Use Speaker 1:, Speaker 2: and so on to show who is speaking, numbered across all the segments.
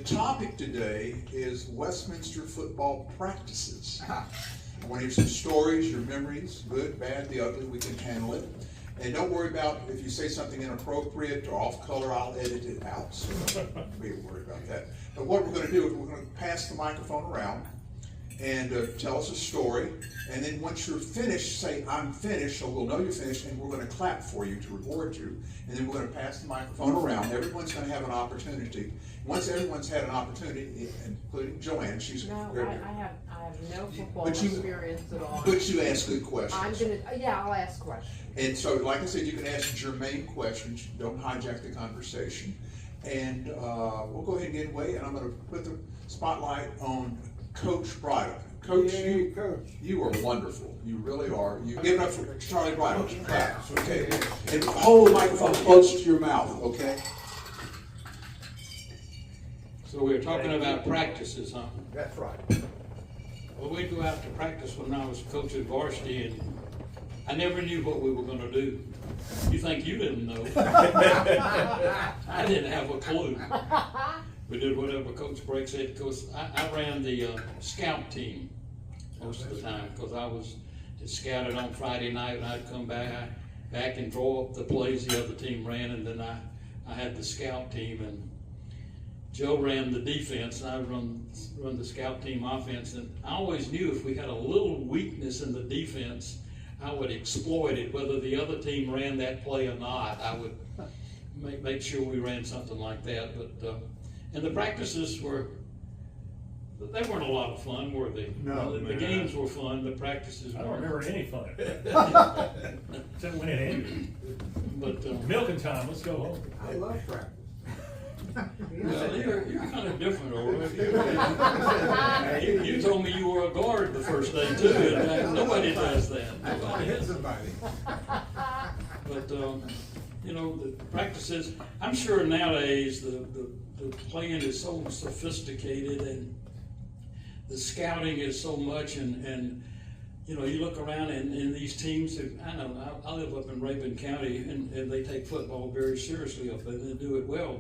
Speaker 1: topic today is Westminster football practices. I want to hear some stories, your memories, good, bad, the ugly, we can handle it. And don't worry about if you say something inappropriate or off color, I'll edit it out, so don't be worried about that. But what we're going to do is we're going to pass the microphone around and tell us a story. And then once you're finished, say, I'm finished, so we'll know you're finished, and we're going to clap for you to reward you. And then we're going to pass the microphone around. Everyone's going to have an opportunity. Once everyone's had an opportunity, including Joanne, she's
Speaker 2: no,
Speaker 1: very
Speaker 2: I have no football experience at all.
Speaker 1: But you ask good questions.
Speaker 2: I'll ask questions.
Speaker 1: And so, like I said, you can ask germane questions. Don't hijack the conversation. And we'll go ahead and get away. And I'm going to put the spotlight on Coach Breithaupt. Coach, you are wonderful. You really are. You give it up for Charlie Breithaupt. Claps, okay? And hold the microphone close to your mouth, okay?
Speaker 3: So we were talking about practices, huh?
Speaker 4: That's right.
Speaker 3: Well, we'd go out to practice when I was coaching varsity, and I never knew what we were going to do. You think you didn't know? I didn't have a clue. We did whatever Coach Break said. Because I ran the scout team most of the time, because I was scouted on Friday night, and I'd come back and draw up the plays the other team ran, and then I had the scout team, and Joe ran the defense, and I run the scout team offense. And I always knew if we had a little weakness in the defense, I would exploit it. Whether the other team ran that play or not, I would make sure we ran something like that. But and the practices they weren't a lot of fun, were they?
Speaker 4: No,
Speaker 3: the games were fun. The practices
Speaker 5: I don't
Speaker 3: weren't.
Speaker 5: remember any fun. Except when it ended.
Speaker 3: But
Speaker 5: Milking time, let's go home.
Speaker 4: I love practice.
Speaker 3: well, you're kind of different, Orla. You told me you were a guard the first day too, and nobody does that.
Speaker 4: I want to hit somebody.
Speaker 3: But the practices. I'm sure nowadays the playing is so sophisticated, and the scouting is so much, and you look around and these teams. I live up in Rabun County, and they take football very seriously up there, and they do it well.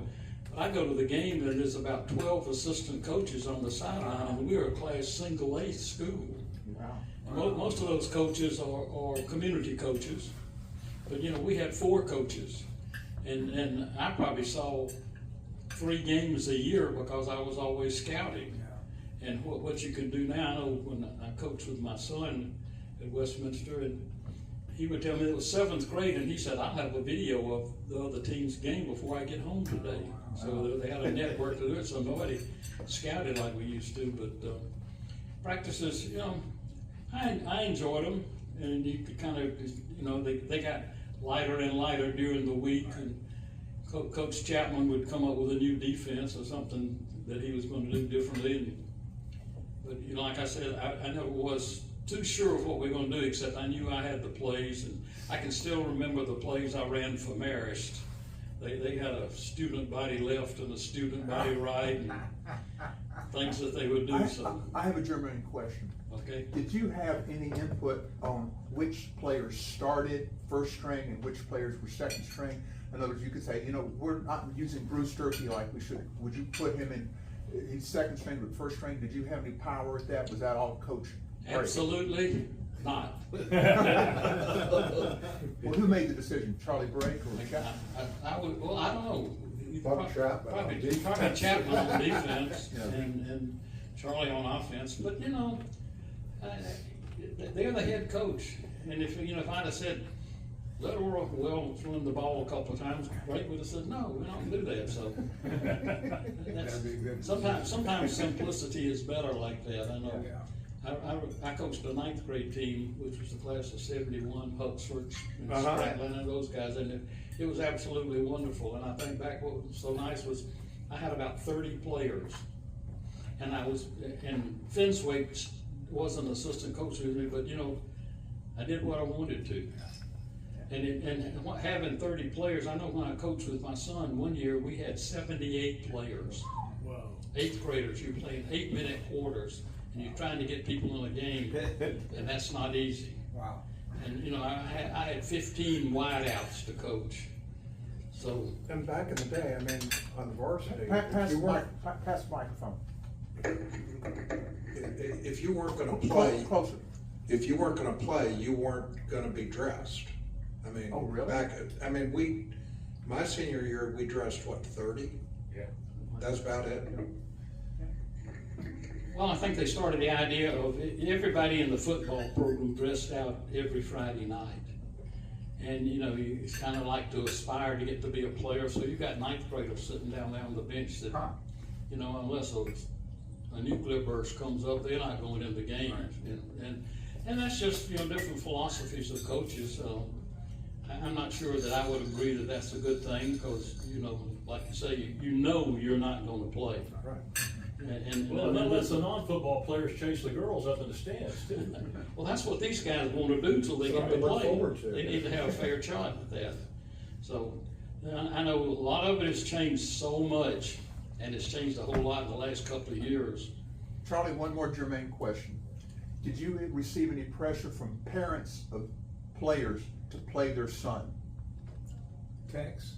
Speaker 3: I go to the game, and there's about 12 assistant coaches on the sideline, and we're a class single A school. Wow. Most of those coaches are community coaches, but we had 4 coaches, and I probably saw 3 games a year because I was always scouting. Yeah. And what you can do now, I know when I coached with my son at Westminster, and he would tell me it was 7th grade, and he said, I'll have a video of the other team's game before I get home today. So they had a network to do it, so nobody scouted like we used to. But practices, I enjoyed them, and you could kind of, they got lighter and lighter during the week. And Coach Chapman would come up with a new defense or something that he was going to do differently. But like I said, I never was too sure of what we were going to do, except I knew I had the plays, and I can still remember the plays I ran for Marist. They had a student body left and a student body right, and things that they would do.
Speaker 1: I have a germane question.
Speaker 3: Okay.
Speaker 1: Did you have any input on which players started first string and which players were second string? In other words, you could say, we're not using Bruce Durkee like we should. Would you put him in he's second string but first string? Did you have any power at that? Was that all Coach Break?
Speaker 3: Absolutely not.
Speaker 1: Well, who made the decision? Charlie Break or Chapman?
Speaker 3: I don't know.
Speaker 4: Probably
Speaker 3: Chapman on defense and Charlie on offense. But they're the head coach, and if I'd have said, let Oral run the ball a couple of times, Break would have said, no, we don't do that. So sometimes simplicity is better like that. I know. I coached the 9th grade team, which was the class of 71, Huxford and Stratland and those guys, and it was absolutely wonderful. And I think back what was so nice was I had about 30 players, and Finswake was an assistant coach with me, but I did what I wanted to. And having 30 players, I know when I coached with my son one year, we had 78 players.
Speaker 5: Wow.
Speaker 3: 8th graders, you're playing 8-minute quarters, and you're trying to get people in a game, and that's not easy.
Speaker 4: Wow.
Speaker 3: And I had 15 wideouts to coach. So,
Speaker 4: And back in the day, I mean, on the varsity,
Speaker 6: Pass
Speaker 4: if you
Speaker 6: the
Speaker 4: weren't,
Speaker 6: pass the microphone.
Speaker 7: if you weren't gonna play,
Speaker 6: Closer.
Speaker 7: if you weren't gonna play, you weren't gonna be dressed. I mean,
Speaker 6: Oh, really?
Speaker 7: My senior year, we dressed, what, 30?
Speaker 4: Yeah.
Speaker 7: That's about it.
Speaker 3: well, I think they started the idea of everybody in the football program dressed out every Friday night. And, you know, it's kind of like to aspire to get to be a player, so you've got ninth graders sitting down there on the bench that, you know, unless a nuclear burst comes up, they're not going into games. And that's just, you know, different philosophies of coaches. So I'm not sure that I would agree that that's a good thing, because, you know, like you say, you know you're not going to play.
Speaker 4: right.
Speaker 5: Well, that lets the non-football players chase the girls up in the stands too.
Speaker 3: Well, that's what these guys want to do till they get to
Speaker 4: Something to look
Speaker 3: play.
Speaker 4: forward to.
Speaker 3: They need to have a fair shot at that. So, I know a lot of it has changed so much, and it's changed a whole lot in the last couple of years.
Speaker 6: Charlie, one more germane question. Did you receive any pressure from parents of players to play their son?
Speaker 4: Text.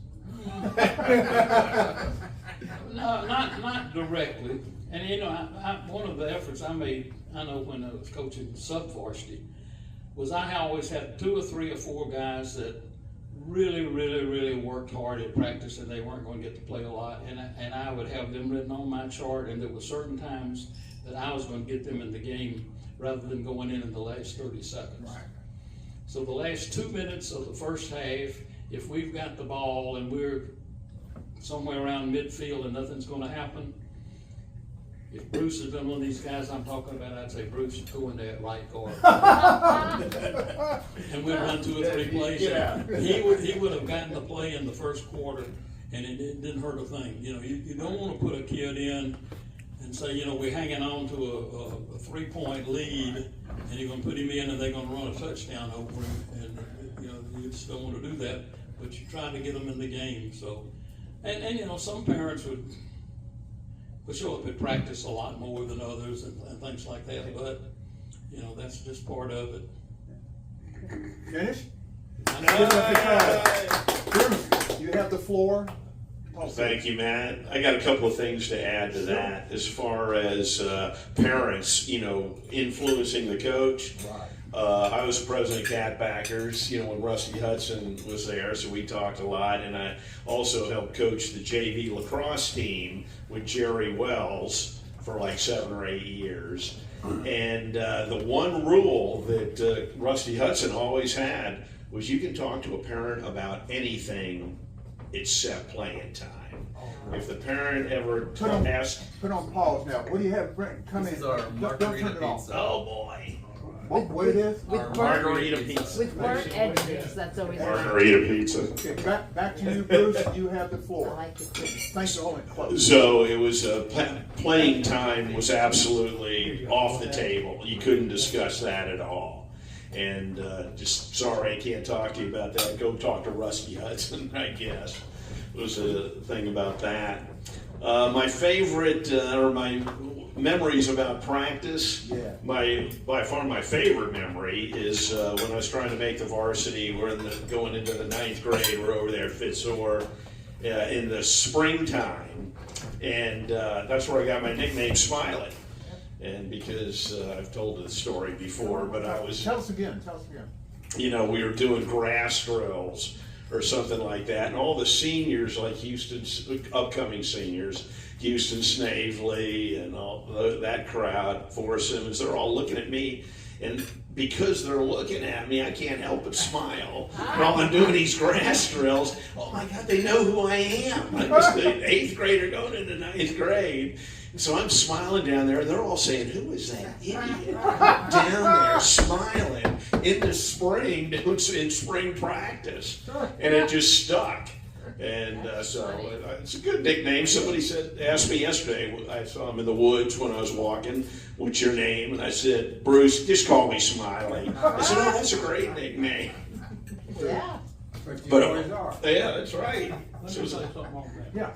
Speaker 3: No, not directly. And you know, one of the efforts I made, I know when I was coaching sub-varsity, was I always had 2 or 3 or 4 guys that really worked hard at practice, and they weren't going to get to play a lot. And I would have them written on my chart, and there were certain times that I was going to get them in the game rather than going in the last 30 seconds.
Speaker 6: Right.
Speaker 3: So the last 2 minutes of the first half, if we've got the ball and we're somewhere around midfield and nothing's gonna happen, if Bruce had been one of these guys I'm talking about, I'd say, Bruce, go in that right guard. And we'd run 2 or 3 plays. He would have gotten the play in the first quarter, and it didn't hurt a thing. You know, you don't wanna put a kid in and say, you know, we're hanging on to a 3-point lead, and you're gonna put him in and they're gonna run a touchdown over him, and you know, you just don't wanna do that, but you try to get them in the game, so. And you know, some parents would show up at practice a lot more than others and things like that, but, you know, that's just part of it.
Speaker 6: Finish?
Speaker 3: I
Speaker 6: Bruce, you have the floor.
Speaker 8: Thank you, Matt. I got a couple of things to add to that as far as parents, you know, influencing the coach.
Speaker 6: Right.
Speaker 8: I was president of Catbackers, you know, when Rusty Hudson was there, so we talked a lot, and I also helped coach the JV lacrosse team with Jerry Wells for like 7 or 8 years. And the one rule that Rusty Hudson always had was you can talk to a parent about anything except playing time. If the parent ever asked,
Speaker 6: Put on pause now. What do you have, Brent? Come in.
Speaker 9: This is our
Speaker 6: Don't
Speaker 9: margarita
Speaker 6: turn it off.
Speaker 9: pizza.
Speaker 8: oh boy,
Speaker 6: What it is?
Speaker 9: Our
Speaker 2: With
Speaker 8: margarita pizza.
Speaker 2: With burnt edges, that's always nice.
Speaker 8: Margarita pizza.
Speaker 6: Okay, back to you, Bruce. You have the
Speaker 2: I
Speaker 6: floor.
Speaker 2: like it too.
Speaker 6: Thanks for holding close.
Speaker 8: So it was, playing time was absolutely off the table. You couldn't discuss that at all. And just sorry I can't talk to you about that. Go talk to Rusty Hudson, I guess, was a thing about that. My favorite, or my memories about practice,
Speaker 6: Yeah.
Speaker 8: by far my favorite memory is when I was trying to make the varsity. We're going into the 9th grade. We're over there at Fitzor in the springtime, and that's where I got my nickname Smiley. And because I've told the story before, but I was,
Speaker 6: Tell us again.
Speaker 8: you know, we were doing grass drills or something like that, and all the seniors, like Houston's upcoming seniors, Houston Snavely and all that crowd, Forrest Simmons, they're all looking at me, and because they're looking at me, I can't help but smile while I'm doing these grass drills. Oh my God, they know who I am. I was the 8th grader going into 9th grade. So I'm smiling down there, and they're all saying, who is that idiot down there smiling in the spring, in spring practice? And it just stuck. And so it's a good nickname. Somebody asked me yesterday, I saw him in the woods when I was walking, what's your name? And I said, Bruce, just call me Smiley. I said, oh, that's a great nickname.
Speaker 2: Yeah.
Speaker 4: But you
Speaker 8: But
Speaker 4: always are.
Speaker 8: yeah, that's right.
Speaker 3: Let
Speaker 8: So
Speaker 3: me
Speaker 8: it's
Speaker 3: say
Speaker 8: a-
Speaker 3: something on that.
Speaker 6: Yeah.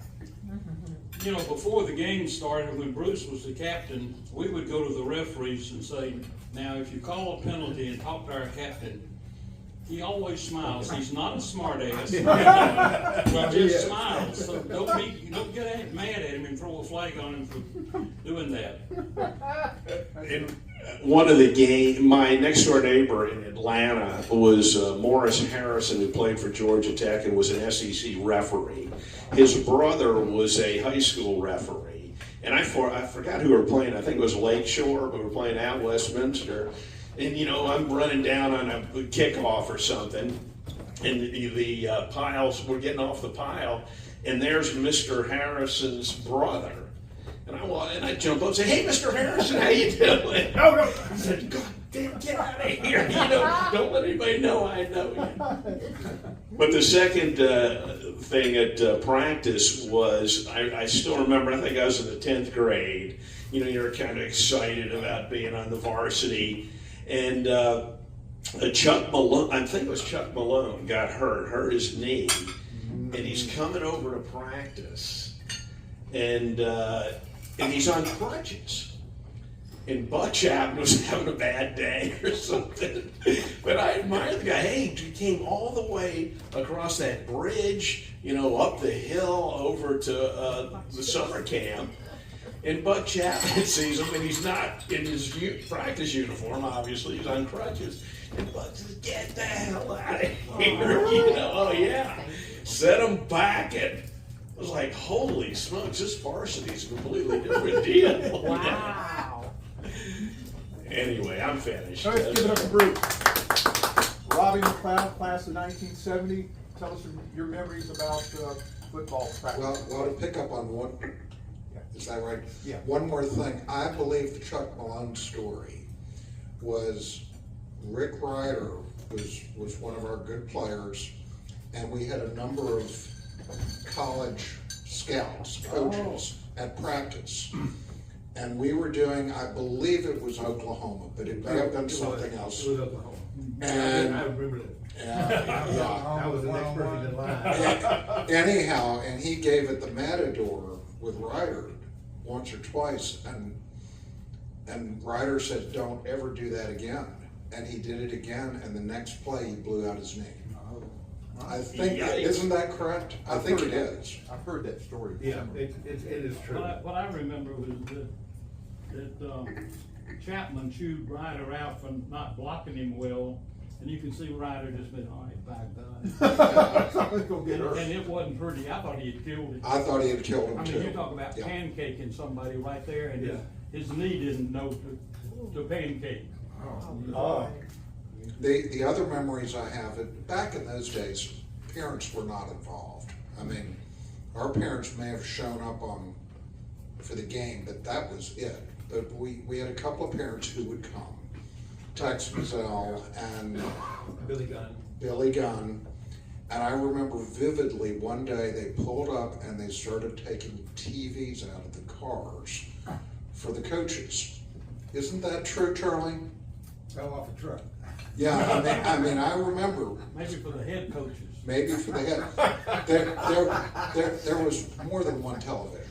Speaker 3: You know, before the game started, when Bruce was the captain, we would go to the referees and say, now, if you call a penalty and talk to our captain, He always smiles. He's not a smart ass. He just smiles. So don't get mad at him and throw a flag on him for doing that.
Speaker 8: One of the my next door neighbor in Atlanta was Morris Harrison, who played for Georgia Tech and was an SEC referee. His brother was a high school referee. And I forgot who we were playing. I think it was Lakeshore, but we were playing at Westminster. And, I'm running down on a kickoff or something, and the piles, we're getting off the pile, and there's Mr. Harrison's brother. And I jump up and say, "Hey, Mr. Harrison, how you doing?" No. I said, "God damn, get out of here. Don't let anybody know I know you." But the second thing at practice was, I still remember, I think I was in the 10th grade. You're kind of excited about being on the varsity. And Chuck Malone, I think it was Chuck Malone, got hurt his knee. And he's coming over to practice. And he's on crutches. And Buck Chapman was having a bad day or something. But I admire the guy. Hey, he came all the way across that bridge, up the hill over to the summer camp. And Buck Chapman sees him, and he's not in his practice uniform, obviously. He's on crutches. And Buck says, "Get the hell out of here." Oh, yeah. Set him back. And I was like, holy smokes, this varsity's a completely different deal.
Speaker 2: Wow.
Speaker 8: Anyway, I'm finished.
Speaker 6: So let's give it up for Bruce. Robbie McLeod, class of 1970. Tell us your memories about football practice.
Speaker 7: Well, to pick up on one, is that right?
Speaker 6: Yeah.
Speaker 7: One more thing. I believe the Chuck Malone story was Rick Ryder was one of our good players, and we had a number of college scouts, coaches at practice. And we were doing, I believe it was Oklahoma, but it may have been something else.
Speaker 4: It was Oklahoma.
Speaker 7: And
Speaker 4: I remember that.
Speaker 7: yeah.
Speaker 4: I was the next person in line.
Speaker 7: Anyhow, and he gave it the Matador with Ryder once or twice, and Ryder said, "Don't ever do that again." And he did it again, and the next play he blew out his knee. I think, isn't that correct? I think it is.
Speaker 6: I've heard that story.
Speaker 4: Yeah, it is true.
Speaker 3: What I remember was that Chapman chewed Ryder out for not blocking him well, and you can see Ryder just been, "All right, by God."
Speaker 6: Something's gonna get hurt.
Speaker 3: And it wasn't pretty. I thought he had killed him.
Speaker 7: I thought he had killed him
Speaker 3: I
Speaker 7: too.
Speaker 3: mean, you talk about
Speaker 7: Yeah.
Speaker 3: pancaking somebody right there, and
Speaker 4: Yeah.
Speaker 3: his knee didn't know to pancake.
Speaker 6: Oh.
Speaker 7: The other memories I have, back in those days, parents were not involved. I mean, our parents may have shown up for the game, but that was it. But we had a couple of parents who would come. Tex Mazzell and Billy Gunn. And I remember vividly one day they pulled up and they started taking TVs out of the cars for the coaches. Isn't that true, Charlie?
Speaker 4: Fell off a truck.
Speaker 7: Yeah, I mean, I remember.
Speaker 3: Maybe for the head coaches.
Speaker 7: Maybe for the head. There was more than one television.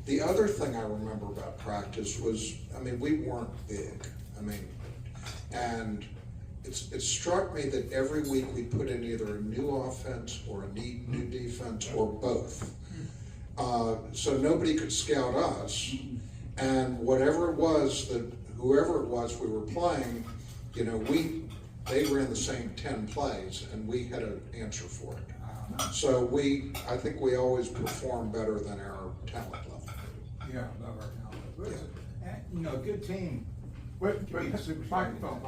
Speaker 7: The other thing I remember about practice was, I mean, we weren't big. I mean, and it struck me that every week we put in either a new offense or a new defense or both. So nobody could scout us, and whoever it was we were playing, they ran the same 10 plays, and we had an answer for it. So I think we always performed better than our talent level.
Speaker 4: Yeah, above our talent. But, a good team.
Speaker 6: Microphone.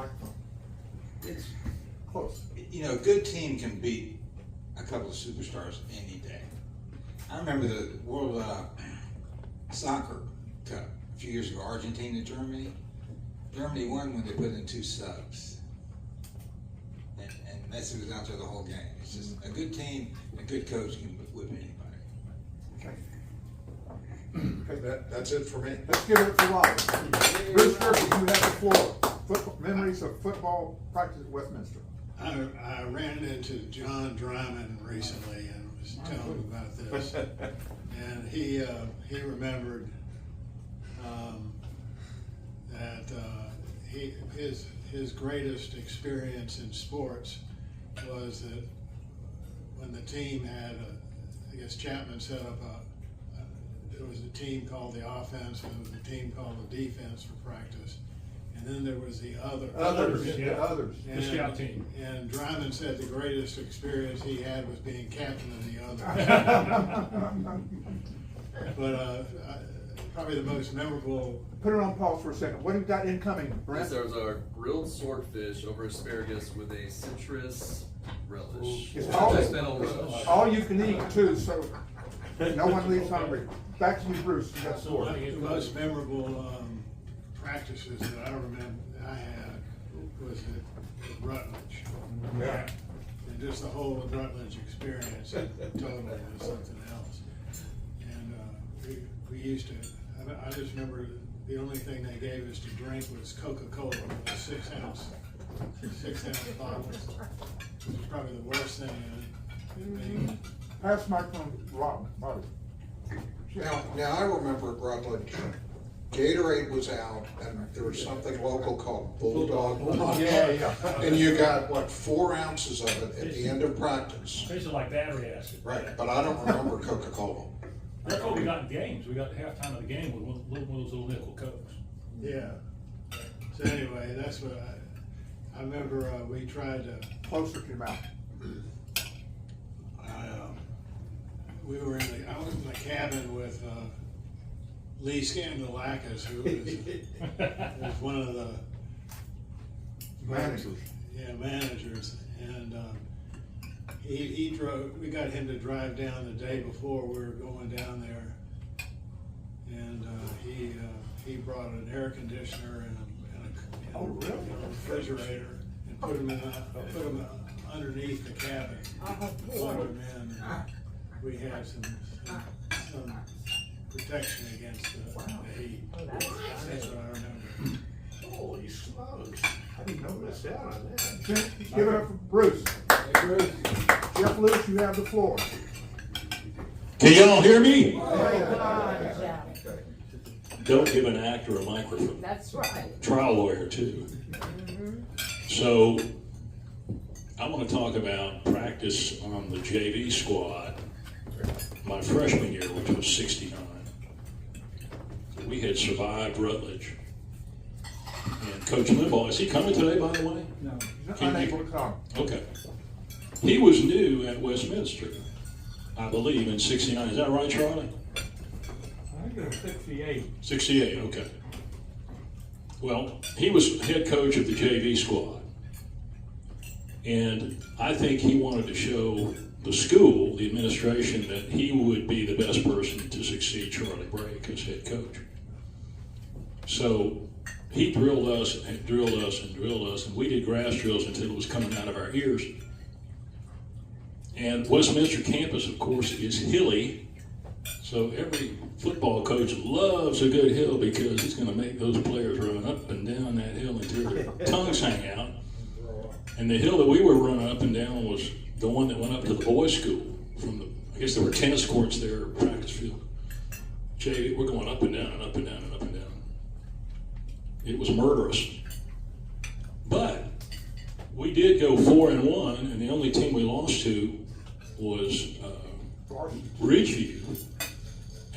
Speaker 4: It's close.
Speaker 9: A good team can beat a couple of superstars any day. I remember the World Soccer Cup a few years ago, Argentina, Germany. Germany won when they put in 2 subs. And Messi was out there the whole game. It's just a good team, a good coach can whip anybody.
Speaker 7: Okay, that's it for me.
Speaker 6: Let's give it to Robbie. Bruce Murphy, you have the floor. Memories of football practice at Westminster.
Speaker 10: I ran into John Dryman recently and was telling him about this. And he remembered that his greatest experience in sports was that when the team had, I guess Chapman set up there was a team called the offense, and there was a team called the defense for practice. And then there was the other.
Speaker 6: Others.
Speaker 5: The scout team.
Speaker 10: And Dryman said the greatest experience he had was being captain of the other. But probably the most memorable.
Speaker 6: Put it on pause for a second. What have you got incoming,
Speaker 11: Yes,
Speaker 6: Brent?
Speaker 11: there was a grilled swordfish over asparagus with a citrus relish.
Speaker 6: It's
Speaker 11: Just fennel relish.
Speaker 6: all you can eat too, so no one leaves hungry. Back to you, Bruce. You got sword.
Speaker 10: The most memorable practices that I remember I had was at Rutledge.
Speaker 6: Yeah.
Speaker 10: And just the whole Rutledge experience totally was something else. And we used to, I just remember the only thing they gave us to drink was Coca-Cola, with 6 ounce bottles. Which was probably the worst thing.
Speaker 6: Pass microphone, Rob.
Speaker 7: Now I remember at Rutledge, Gatorade was out, and there was something local called Bulldog Punch.
Speaker 6: Yeah.
Speaker 7: And you got, what, 4 ounces of it at the end of practice.
Speaker 5: Tasted like battery acid.
Speaker 7: Right, but I don't remember Coca-Cola.
Speaker 5: That's what we got in games. We got halftime of the game with one of those little nickel Cokes.
Speaker 10: Yeah. So anyway, that's what I remember, we tried to.
Speaker 6: Closer to your mouth.
Speaker 10: I was in the cabin with Lee Scandalakis, who was one of the
Speaker 6: Managers.
Speaker 10: Yeah, managers. And he drove. We got him to drive down the day before we were going down there, and he brought an air conditioner and a refrigerator and put them underneath the cabin. Plugged them in. We had some protection against the heat. That's what I remember.
Speaker 8: Holy smokes.
Speaker 6: I didn't know this down on that. Give it up for Bruce. Hey, Bruce. Jeff Lewis, you have the floor.
Speaker 12: Can y'all hear me?
Speaker 2: Yeah.
Speaker 12: Don't give an actor a microphone.
Speaker 2: That's right.
Speaker 12: Trial lawyer too. So I want to talk about practice on the JV squad my freshman year, which was 69. We had survived Rutledge. And Coach Limbaugh, is he coming today, by the way?
Speaker 6: No.
Speaker 12: Can
Speaker 6: Unable
Speaker 12: he-
Speaker 6: to come.
Speaker 12: Okay. He was new at Westminster, I believe, in 69. Is that right, Charlie?
Speaker 5: I think it was 68.
Speaker 12: 68, okay. Well, he was head coach of the JV squad. And I think he wanted to show the school, the administration, that he would be the best person to succeed Charlie Breithaupt as head coach. So he drilled us and drilled us and drilled us, and we did grass drills until it was coming out of our ears. And Westminster campus, of course, is hilly. So every football coach loves a good hill because he's going to make those players run up and down that hill until their tongues hang out. And the hill that we were running up and down was the one that went up to the boys' school. I guess there were tennis courts there, practice field. Jay, we're going up and down and up and down and up and down. It was murderous. But we did go 4-1, and the only team we lost to was Ridgeview.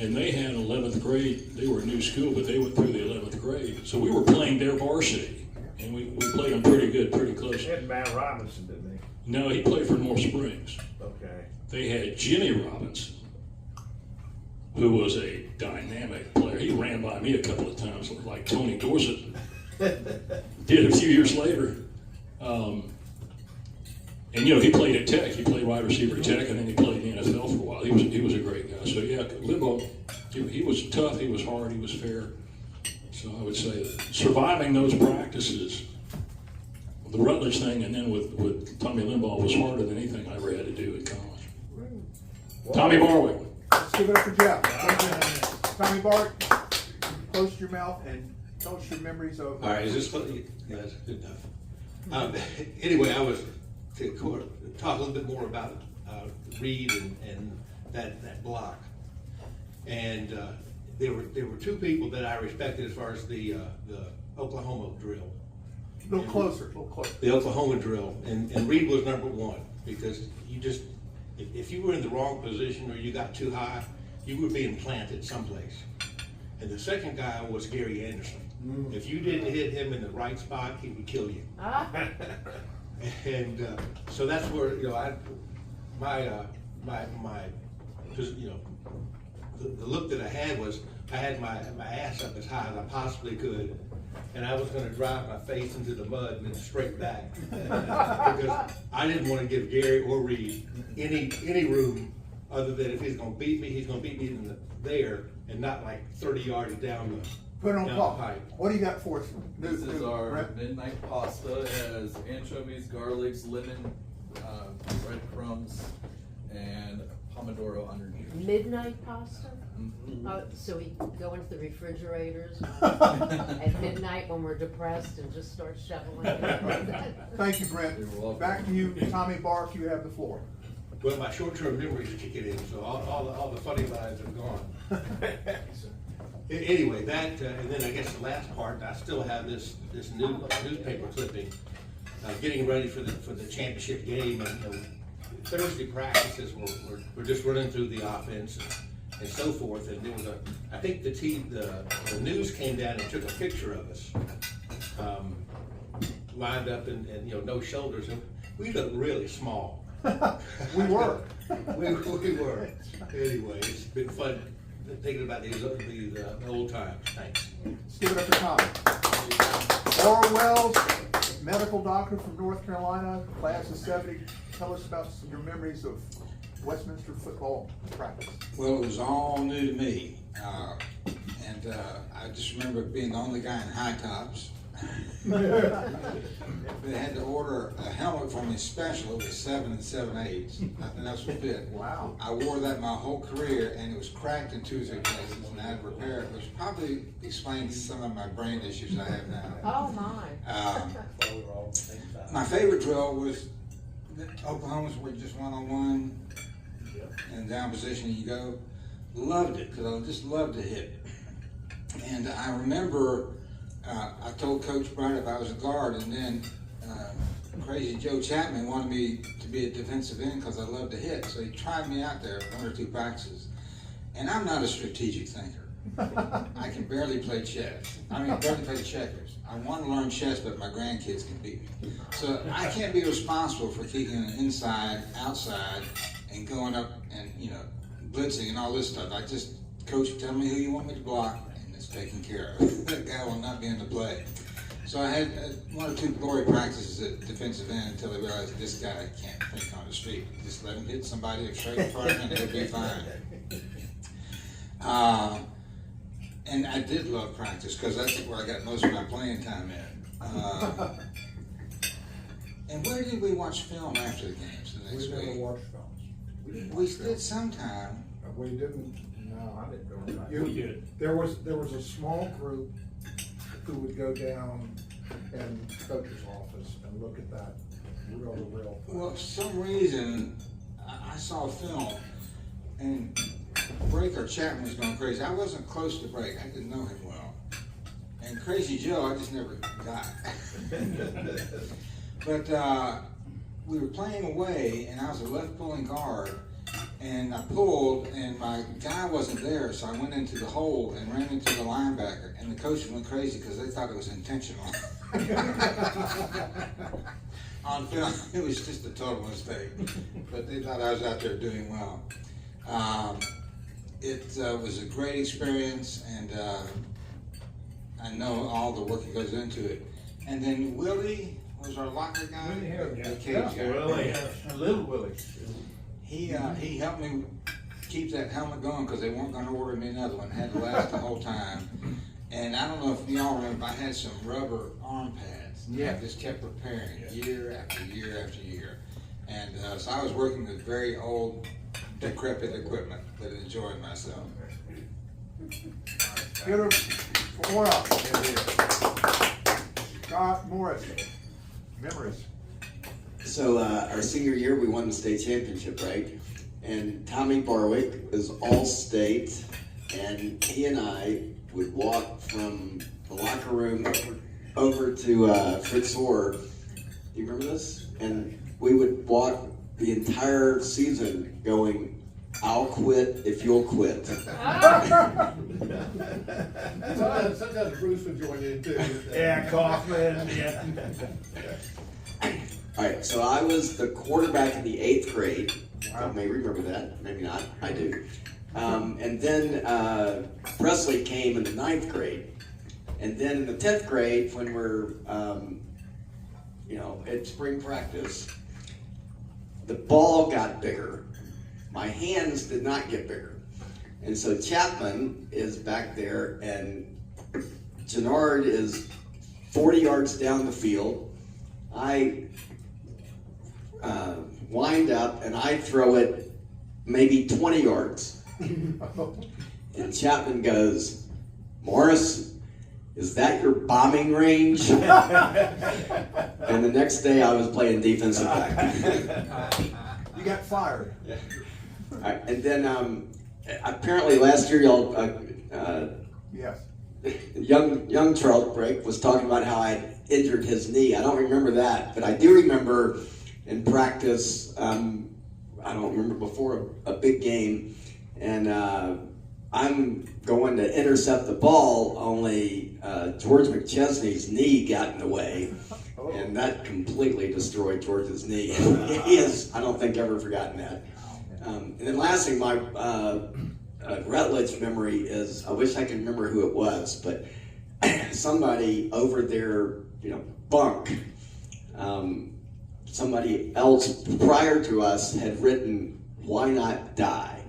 Speaker 12: And they had 11th grade. They were a new school, but they went through the 11th grade. So we were playing their varsity, and we played them pretty good, pretty close.
Speaker 5: They had Matt Robinson, didn't they?
Speaker 12: No, he played for North Springs.
Speaker 5: Okay.
Speaker 12: They had Jimmy Robinson, who was a dynamic player. He ran by me a couple of times, like Tony Dorsett did a few years later. And you know, he played at Tech. He played wide receiver at Tech, and then he played in the NFL for a while. He was a great guy. So yeah, Limbaugh, he was tough. He was hard. He was fair. So I would say that surviving those practices, the Rutledge thing, and then with Tommy Limbaugh was harder than anything I ever had to do in college. Tommy Barwick.
Speaker 6: Let's give it up for Jeff. Tommy Bart, close your mouth and tell us your memories of.
Speaker 13: All right, is this funny? Yeah, that's good enough. Anyway, I was to talk a little bit more about Reed and that block. And there were two people that I respected as far as the Oklahoma drill.
Speaker 6: A little closer, a little closer.
Speaker 13: The Oklahoma drill, and Reed was number one, because you just, if you were in the wrong position or you got too high, you were being planted someplace. And the second guy was Gary Anderson. If you didn't hit him in the right spot, he would kill you. And so that's where, you know, the look that I had was, I had my ass up as high as I possibly could, and I was gonna drive my face into the mud and then straight back. Because I didn't wanna give Gary or Reed any room, other than if he's gonna beat me, he's gonna beat me there, and not like 30 yards down the
Speaker 6: Put it on
Speaker 13: down
Speaker 6: Paul.
Speaker 13: the pipe.
Speaker 6: What do you got for us?
Speaker 11: This is our
Speaker 6: Brett?
Speaker 11: midnight pasta. It has anchovies, garlics, lemon, breadcrumbs, and pomodoro underneath.
Speaker 2: Midnight pasta?
Speaker 11: Mhm.
Speaker 2: So we go into the refrigerators at midnight when we're depressed and just start shoveling it.
Speaker 6: Thank you, Brent.
Speaker 11: You're welcome.
Speaker 6: Back to you, Tommy Bark, you have the floor.
Speaker 13: Well, my short-term memories are kicking in, so all the funny lines are gone. Anyway, that, and then I guess the last part, I still have this newspaper clipping, getting ready for the championship game, and Thursday practices were just running through the offense and so forth, and there was I think the news came down and took a picture of us, lined up and you know, no shoulders, and we looked really small.
Speaker 6: We were.
Speaker 13: We were. Anyway, it's been fun thinking about these old times. Thanks.
Speaker 6: Let's give it up to Tommy. Laura Wells, medical doctor from North Carolina, class of 70. Tell us about your memories of Westminster football practice.
Speaker 9: Well, it was all new to me, and I just remember being the only guy in high tops. They had to order a helmet for me special. It was 7 7/8. Nothing else would fit.
Speaker 6: Wow.
Speaker 9: I wore that my whole career, and it was cracked in 2 or 3 places, and I had to repair it, which probably explains some of my brain issues I have now.
Speaker 2: Oh, my.
Speaker 9: My favorite drill was Oklahoma's where you just one-on-one and down position you go. Loved it, because I just loved to hit. And I remember I told Coach Breithaupt I was a guard, and then Crazy Joe Chapman wanted me to be a defensive end because I loved to hit. So he tried me out there 1 or 2 practices. And I'm not a strategic thinker. I can barely play chess. Barely play checkers. I want to learn chess, but my grandkids can beat me. So I can't be responsible for kicking an inside, outside, and going up and, you know, blitzing and all this stuff. I just, Coach, tell me who you want me to block, and it's taken care of. That guy will not be in the play. So I had 1 or 2 glory practices at defensive end until I realized this guy can't think on the street. Just let him hit somebody straight in front of him and it'll be fine. And I did love practice because that's where I got most of my playing time in. And where did we watch film after the games the next
Speaker 4: We
Speaker 9: week?
Speaker 4: never watched films.
Speaker 9: We did sometime.
Speaker 4: We didn't, no, I didn't go to that.
Speaker 5: We did.
Speaker 4: There was a small group who would go down in the coach's office and look at that real thing.
Speaker 9: Well, for some reason, I saw film, and Brake or Chapman was going crazy. I wasn't close to Brake. I didn't know him well. And Crazy Joe, I just never got. But we were playing away, and I was a left pulling guard, and I pulled, and my guy wasn't there, so I went into the hole and ran into the linebacker, and the coach went crazy because they thought it was intentional. On film, it was just a total mistake, but they thought I was out there doing well. It was a great experience, and I know all the work that goes into it. And then Willie was our locker guy, the cage guy.
Speaker 6: Little Willie.
Speaker 9: He helped me keep that helmet going because they weren't going to order me another one. It had to last the whole time. And I don't know if y'all remember, I had some rubber arm pads.
Speaker 6: Yeah.
Speaker 9: I just kept repairing year after year after year. And so I was working with very old, decrepit equipment, but enjoyed myself.
Speaker 6: Give it for more up. Scott Morris, memories.
Speaker 14: So our senior year, we won the state championship, right? And Tommy Barwick was all-state, and he and I would walk from the locker room over to Fritz Orr. Do you remember this? And we would walk the entire season going, "I'll quit if you'll quit."
Speaker 13: Sometimes Bruce would join in too.
Speaker 6: Yeah, Kaufman, yeah.
Speaker 14: All right, so I was the quarterback in the 8th grade. You may remember that, maybe not. I do. And then Presley came in the 9th grade. And then in the 10th grade, when we're, at spring practice, the ball got bigger. My hands did not get bigger. And so Chapman is back there, and Gennard is 40 yards down the field. I wind up, and I throw it maybe 20 yards. And Chapman goes, "Morris, is that your bombing range?" And the next day I was playing defensive back.
Speaker 6: You got fired.
Speaker 14: All right, and then apparently last year y'all,
Speaker 6: Yes.
Speaker 14: young Charlie Breithaupt was talking about how I injured his knee. I don't remember that, but I do remember in practice, I don't remember before a big game, and I'm going to intercept the ball, only George McChesney's knee got in the way, and that completely destroyed George's knee. He has, I don't think, ever forgotten that. And then lastly, my Rutledge memory is, I wish I could remember who it was, but somebody over their bunk, somebody else prior to us had written, "Why not die?"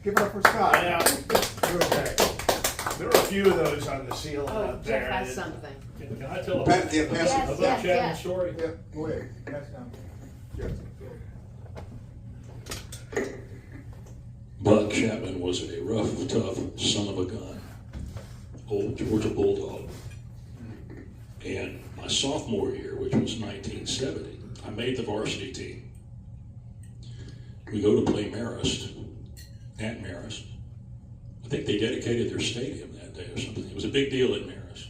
Speaker 6: Give it up for Scott.
Speaker 4: Yeah. Okay. There are a few of those on the ceiling
Speaker 2: Oh,
Speaker 4: up
Speaker 2: Jeff
Speaker 4: there.
Speaker 2: has something.
Speaker 5: Can I tell a
Speaker 1: Pat, yeah, pass it.
Speaker 2: Yes,
Speaker 5: about
Speaker 2: yes,
Speaker 5: Chapman's
Speaker 2: yes.
Speaker 5: story?
Speaker 6: Yeah, go ahead. Pass down. Yes.
Speaker 12: Buck Chapman was a rough, tough son of a gun. Old Georgia Bulldog. And my sophomore year, which was 1970, I made the varsity team. We go to play Marist, at Marist. I think they dedicated their stadium that day or something. It was a big deal at Marist.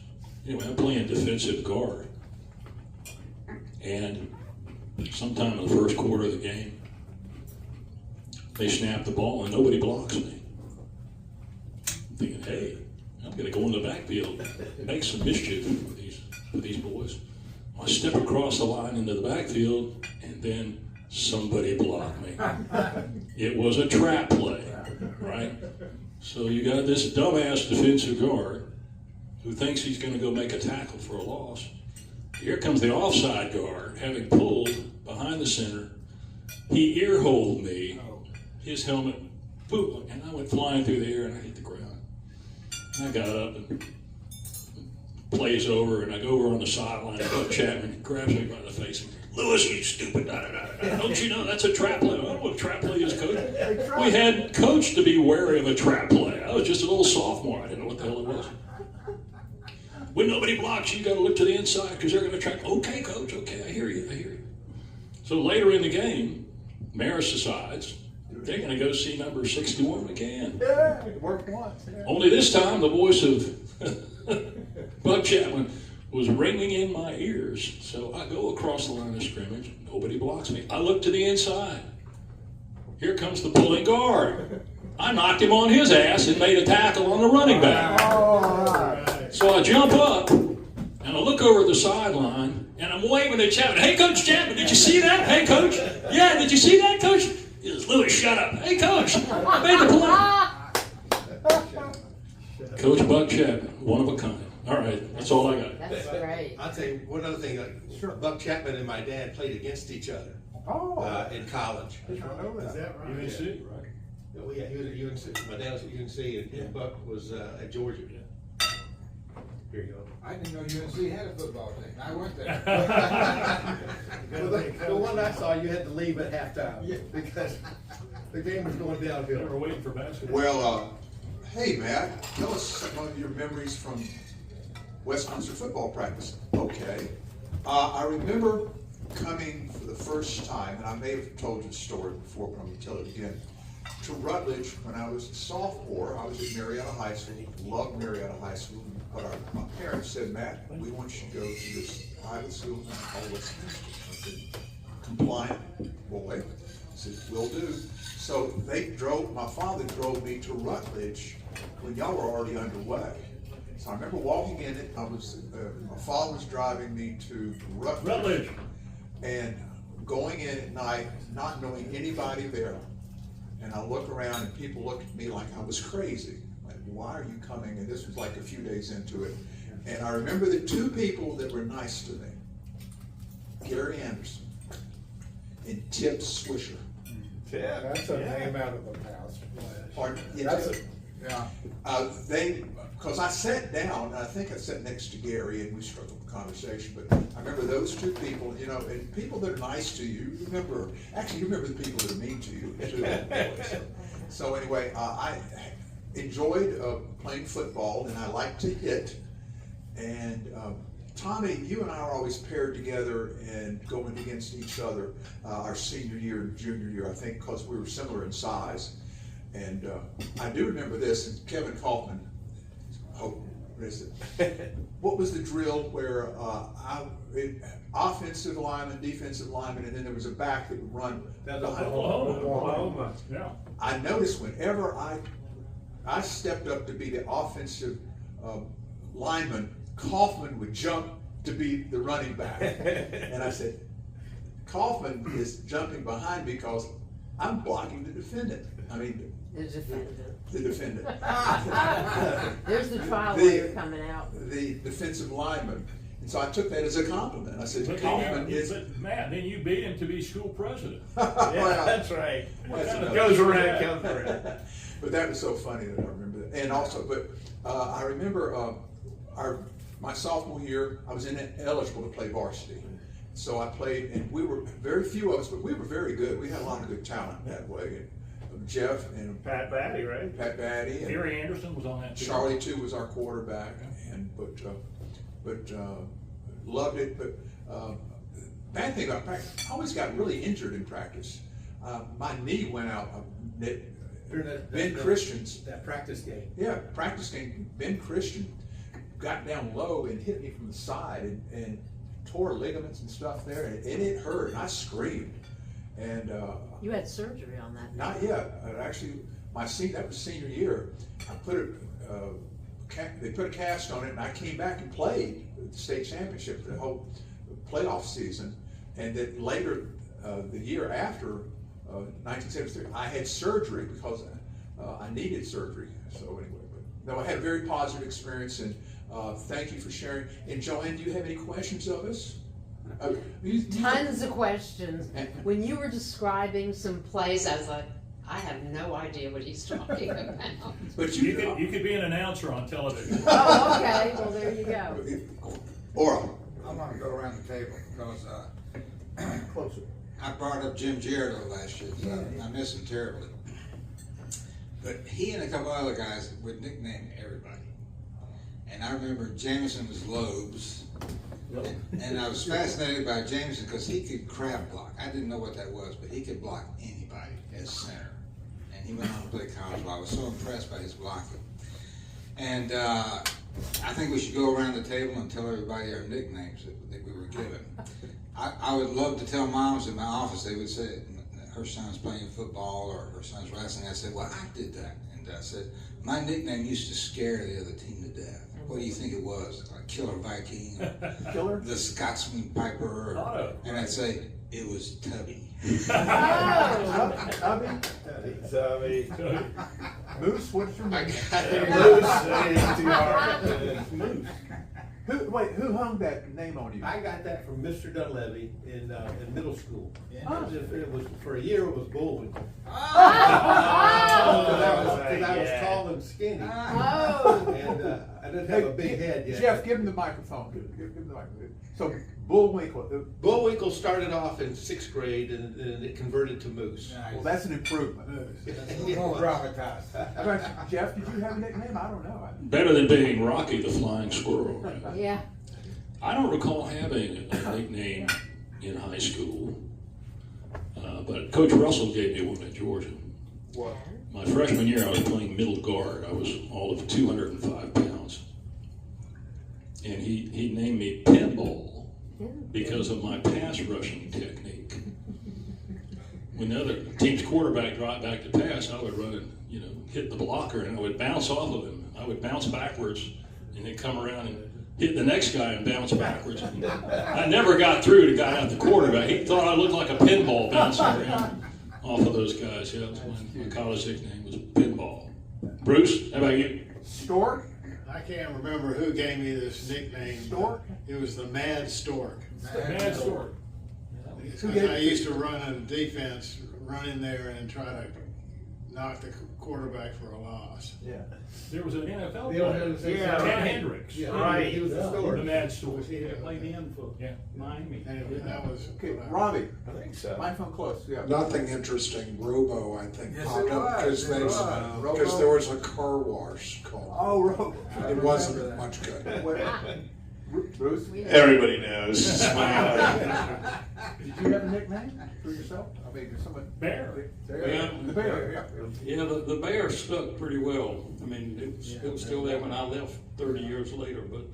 Speaker 12: Anyway, I'm playing defensive guard. And sometime in the first quarter of the game, they snap the ball and nobody blocks me. I'm thinking, hey, I'm going to go in the backfield and make some mischief for these boys. I step across the line into the backfield, and then somebody blocked me. It was a trap play, right? So you got this dumbass defensive guard who thinks he's going to go make a tackle for a loss. Here comes the offside guard, having pulled behind the center. He ear-holed me, his helmet, boom, and I went flying through the air and I hit the ground. And I got up and plays over, and I go over on the sideline, and Buck Chapman grabs me by the face and, "Lewis, you stupid, don't you know that's a trap play?" I don't know what a trap play is, coach. We had coach to be wary of a trap play. I was just a little sophomore. I didn't know what the hell it was. When nobody blocks, you got to look to the inside because they're going to trap. Okay, coach, okay, I hear you. So later in the game, Marist decides they're going to go see number 61 McCann.
Speaker 6: Yeah, it worked once. Yeah.
Speaker 12: Only this time, the voice of Buck Chapman was ringing in my ears. So I go across the line of scrimmage. Nobody blocks me. I look to the inside. Here comes the pulling guard. I knocked him on his ass and made a tackle on the running back. So I jump up, and I look over the sideline, and I'm waving at Chapman. "Hey, Coach Chapman, did you see that? Hey, Coach. Yeah, did you see that, Coach?" He says, "Lewis, shut up. Hey, Coach, I made the play." Coach Buck Chapman, one of a kind. All right, that's all I got.
Speaker 2: That's great.
Speaker 13: I'll tell you one other thing. Buck Chapman and my dad played against each other in college.
Speaker 10: Is that right?
Speaker 5: UNC, right?
Speaker 13: Yeah, he was at UNC. My dad was at UNC, and Buck was at Georgia. Here you go.
Speaker 15: I didn't know UNC had a football team. I went there.
Speaker 13: The one I saw, you had to leave at halftime because the game was going downhill.
Speaker 5: They were waiting for basketball.
Speaker 1: Well, hey, Matt, tell us some of your memories from Westminster football practice. Okay. I remember coming for the first time, and I may have told you the story before, but I'm going to tell it again. to Rutledge when I was a sophomore. I was at Marietta High School, loved Marietta High School, but my parents said, Matt, we want you to go to this private school called Westminster. I said, compliant boy. I said, will do. So my father drove me to Rutledge when y'all were already underway. So I remember walking in it, my father was driving me to Rutledge. And going in at night, not knowing anybody there. And I look around and people looked at me like I was crazy. Like, why are you coming? And this was like a few days into it. And I remember the two people that were nice to me, Gary Anderson and Tip Swisher.
Speaker 4: Yeah, that's a name out of the past.
Speaker 1: Pardon?
Speaker 4: Yeah.
Speaker 1: Because I sat down, and I think I sat next to Gary, and we struck up a conversation, but I remember those two people, you know, and people that are nice to you, you remember the people that are mean to you, too. So anyway, I enjoyed playing football, and I like to hit, and Tommy, you and I are always paired together and going against each other our senior year and junior year, I think, because we were similar in size. And I do remember this, and Kevin Kaufman, what was the drill where offensive lineman, defensive lineman, and then there was a back that would run behind?
Speaker 5: Oklahoma. Yeah.
Speaker 1: I noticed whenever I stepped up to be the offensive lineman, Kaufman would jump to be the running back. And I said, Kaufman is jumping behind me because I'm blocking the defendant. I mean,
Speaker 2: The defendant.
Speaker 1: the defendant.
Speaker 2: There's the trial lawyer coming out.
Speaker 1: The defensive lineman. And so I took that as a compliment. I said, Kaufman is.
Speaker 5: Matt, then you beat him to be school president.
Speaker 13: Yeah, that's right.
Speaker 1: It
Speaker 13: goes around, comes around.
Speaker 1: But that was so funny that I remember that. And also, I remember my sophomore year, I was eligible to play varsity. So I played, and we were, very few of us, but we were very good. We had a lot of good talent that way. And Jeff and
Speaker 13: Pat Batty, right?
Speaker 1: Pat Batty. And
Speaker 5: Gary Anderson was on that too.
Speaker 1: Charlie too was our quarterback, and but loved it. But bad thing about practice, I always got really injured in practice. My knee went out. Ben Christian's
Speaker 13: that practice game.
Speaker 1: Yeah, practice game. Ben Christian got down low and hit me from the side and tore ligaments and stuff there, and it hurt. And I screamed. And
Speaker 2: you had surgery on that.
Speaker 1: Not yet. Actually, that was senior year. I they put a cast on it, and I came back and played the state championship the whole playoff season. And then later, the year after 1973, I had surgery because I needed surgery. So anyway, no, I had a very positive experience, and thank you for sharing. And Joanne, do you have any questions of us?
Speaker 2: Tons of questions. When you were describing some plays, I was like, I have no idea what he's talking about.
Speaker 1: But
Speaker 5: you could be an announcer on television.
Speaker 2: Oh, okay. Well, there you go.
Speaker 1: Oral.
Speaker 15: I want to go around the table because
Speaker 4: Closer.
Speaker 9: I brought up Jim Giardo last year, so I miss him terribly. But he and a couple other guys would nickname everybody. And I remember Jameson was Lobes. And I was fascinated by Jameson because he could crab block. I didn't know what that was, but he could block anybody as center. And he went on to play college ball. I was so impressed by his blocking. And I think we should go around the table and tell everybody our nicknames that we were given. I would love to tell moms in my office, they would say, her son's playing football or her son's wrestling. I said, well, I did that. And I said, my nickname used to scare the other team to death. What do you think it was? Like Killer Viking?
Speaker 6: Killer?
Speaker 9: The Scotsman Piper?
Speaker 5: Otto.
Speaker 9: And I'd say, it was Tubby.
Speaker 4: Tubby.
Speaker 6: Moose, what's your name?
Speaker 13: Moose.
Speaker 6: Who hung that name on you?
Speaker 13: I got that from Mr. Dunleavy in middle school.
Speaker 6: Oh.
Speaker 13: It was for a year. It was Bullwinkle.
Speaker 2: Oh.
Speaker 13: Because I was tall and skinny.
Speaker 2: Oh.
Speaker 13: And I didn't have a big head yet.
Speaker 6: Jeff, give him the microphone. Give him the microphone. So Bullwinkle.
Speaker 13: Bullwinkle started off in 6th grade and then it converted to Moose.
Speaker 6: Well, that's an improvement.
Speaker 15: more gravitas.
Speaker 6: How about you, Jeff? Did you have a nickname? I don't know.
Speaker 12: Better than being Rocky the Flying Squirrel. Right?
Speaker 2: Yeah.
Speaker 12: I don't recall having a nickname in high school, but Coach Russell gave me one at Georgia.
Speaker 6: What?
Speaker 12: my freshman year, I was playing middle guard. I was all of 205 pounds. And he named me Pinball because of my pass rushing technique. When the other team's quarterback dropped back to pass, I would run and, hit the blocker, and I would bounce off of him. I would bounce backwards and then come around and hit the next guy and bounce backwards. I never got through to guy out the quarterback. He thought I looked like a pinball bouncing around off of those guys. Yeah, that's my college nickname was Pinball. Bruce, how about you?
Speaker 6: Stork?
Speaker 10: I can't remember who gave me this nickname.
Speaker 6: Stork?
Speaker 10: It was the Mad Stork.
Speaker 5: Mad Stork.
Speaker 10: I used to run a defense, run in there and try to knock the quarterback for a loss.
Speaker 6: Yeah.
Speaker 5: There was an NFL
Speaker 15: Yeah,
Speaker 5: player,
Speaker 15: yeah,
Speaker 5: Ken
Speaker 15: right.
Speaker 5: Hendricks.
Speaker 15: Yeah, right, he was the Stork.
Speaker 5: The Mad Stork.
Speaker 3: He played in for Miami.
Speaker 10: And that was.
Speaker 6: Okay, Robbie,
Speaker 15: I think so.
Speaker 6: microphone close, yeah.
Speaker 7: Nothing interesting. Robo, I think,
Speaker 15: Yes,
Speaker 7: popped
Speaker 15: it
Speaker 7: up
Speaker 15: was. It was.
Speaker 7: because there was a car wash called.
Speaker 6: Oh, Rob.
Speaker 7: It wasn't much good.
Speaker 6: Bruce?
Speaker 8: Everybody knows. Smile.
Speaker 6: Did you have a nickname for yourself? I mean, someone.
Speaker 5: Bear.
Speaker 3: Yeah.
Speaker 6: The Bear, yeah.
Speaker 3: Yeah, the bear stuck pretty well. I mean, it was still there when I left 30 years later. But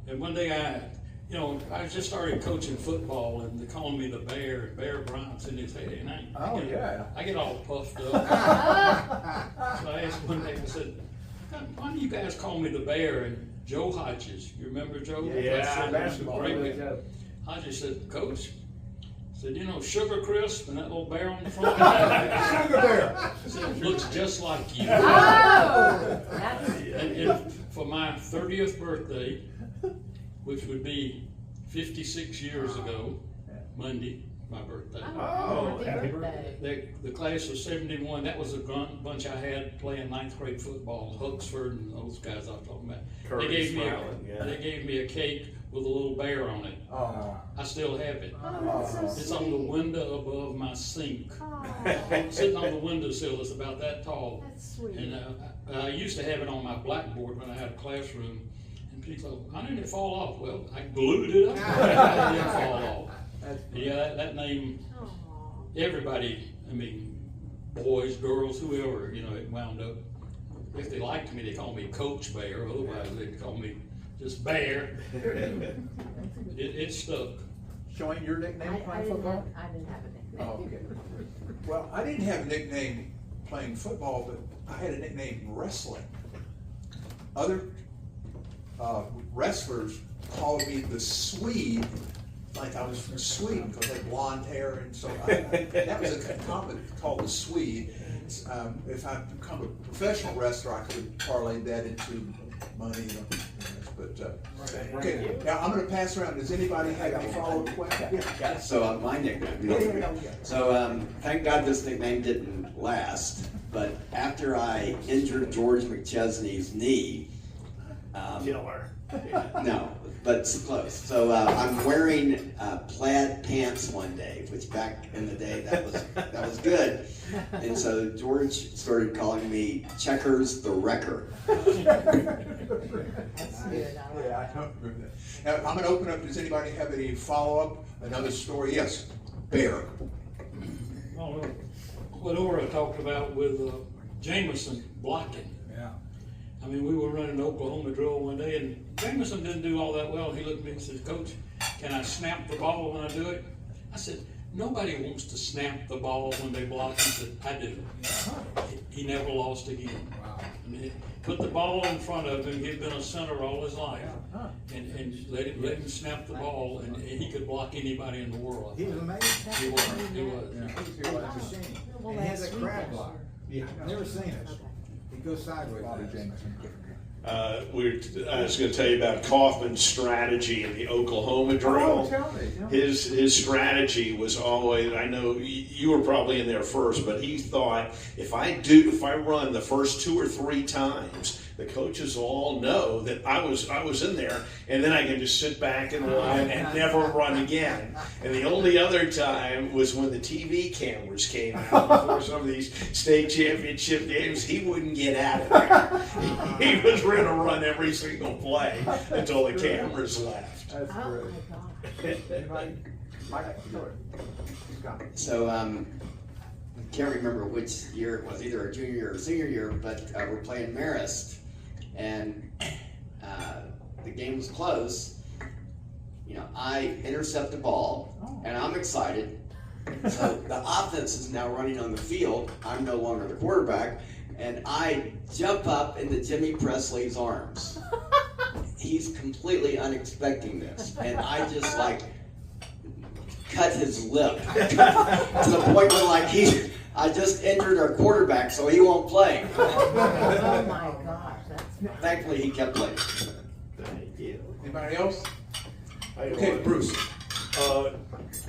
Speaker 3: and one day I just started coaching football, and they called me the Bear. Bear Bryant's in his head, and I get all puffed up. So I asked one day, I said, "Why do you guys call me the Bear?" And Joe Hodges, you remember Joe?
Speaker 15: Yeah, basketball.
Speaker 3: Hodges said, "Coach," said, Sugar Crisp and that little bear on the front.
Speaker 6: Sugar Bear.
Speaker 3: Said, looks just like you.
Speaker 2: Oh,
Speaker 3: And for my 30th birthday, which would be 56 years ago, Monday, my birthday.
Speaker 2: oh,
Speaker 5: happy
Speaker 2: birthday.
Speaker 3: The class of 71, that was a bunch I had playing 9th grade football, Huxford and those guys I was talking about. They gave me a cake with a little bear on it.
Speaker 6: Oh.
Speaker 3: I still have it.
Speaker 2: Oh, that's so sweet.
Speaker 3: It's on the window above my sink.
Speaker 2: Oh,
Speaker 3: Sitting on the windowsill, it's about that tall.
Speaker 2: that's sweet.
Speaker 3: And I used to have it on my blackboard when I had a classroom. And people thought, "How did it fall off?" Well, I glued it up. It didn't fall off. Yeah, that name, everybody, I mean, boys, girls, whoever, it wound up. If they liked me, they called me Coach Bear. Otherwise, they'd call me just Bear. It stuck.
Speaker 6: Showing your nickname
Speaker 2: I
Speaker 6: playing
Speaker 2: didn't
Speaker 6: football?
Speaker 2: have a nickname.
Speaker 6: Oh, okay.
Speaker 1: Well, I didn't have a nickname playing football, but I had a nickname wrestling. Other wrestlers called me the Swede, like I was from Sweden, because I had blonde hair, and so that was a comment called the Swede. If I become a professional wrestler, I could parlay that into money. But okay, now I'm going to pass around. Does anybody have any follow-up questions?
Speaker 14: Yeah, so my nickname. So thank God this nickname didn't last. But after I injured George McChesney's knee, no, but it's close. So I'm wearing plaid pants one day, which back in the day that was good. And so George started calling me Checkers the Wrecker.
Speaker 2: That's good. I like
Speaker 1: Yeah, I don't remember that. Now, I'm going to open up. Does anybody have any follow-up? Another story? Yes, Bear.
Speaker 3: What Ora talked about with Jameson blocking.
Speaker 15: Yeah.
Speaker 3: I mean, we were running Oklahoma drill one day, and Jameson didn't do all that well. He looked at me and said, "Coach, can I snap the ball when I do it?" I said, "Nobody wants to snap the ball when they block." He said, "I do." He never lost again.
Speaker 15: Wow.
Speaker 3: I mean, put the ball in front of him. He'd been a center all his life, and let him snap the ball, and he could block anybody in the world.
Speaker 15: He was amazing.
Speaker 3: He was. He was.
Speaker 15: He's like a machine.
Speaker 2: Well,
Speaker 15: And he has
Speaker 2: last
Speaker 15: a
Speaker 2: week,
Speaker 15: crab
Speaker 2: I'm
Speaker 15: block.
Speaker 2: sure.
Speaker 15: Yeah, I've never seen it. He goes sideways.
Speaker 6: Bobby Jameson.
Speaker 8: I was going to tell you about Kaufman's strategy in the Oklahoma drill.
Speaker 6: Oh, tell me.
Speaker 8: His strategy was always, I know you were probably in there first, but he thought if I run the first 2 or 3 times, the coaches will all know that I was in there, and then I can just sit back and run and never run again. And the only other time was when the TV cameras came out before some of these state championship games. He wouldn't get out of there. He was going to run every single play until the cameras left.
Speaker 6: That's
Speaker 2: Oh,
Speaker 6: great.
Speaker 2: my God.
Speaker 6: Anybody? Mike, go ahead. Scott.
Speaker 14: So can't remember which year it was, either a junior year or senior year, but we're playing Marist, and the game was close. You know, I intercept the ball, and I'm excited. So the offense is now running on the field. I'm no longer the quarterback, and I jump up into Jimmy Presley's arms. He's completely unexpecting this, and I just like cut his lip to the point where like I just injured our quarterback, so he won't play.
Speaker 2: Oh my gosh, that's.
Speaker 14: Thankfully, he kept playing.
Speaker 1: Thank you. Anybody else?
Speaker 8: Okay, Bruce.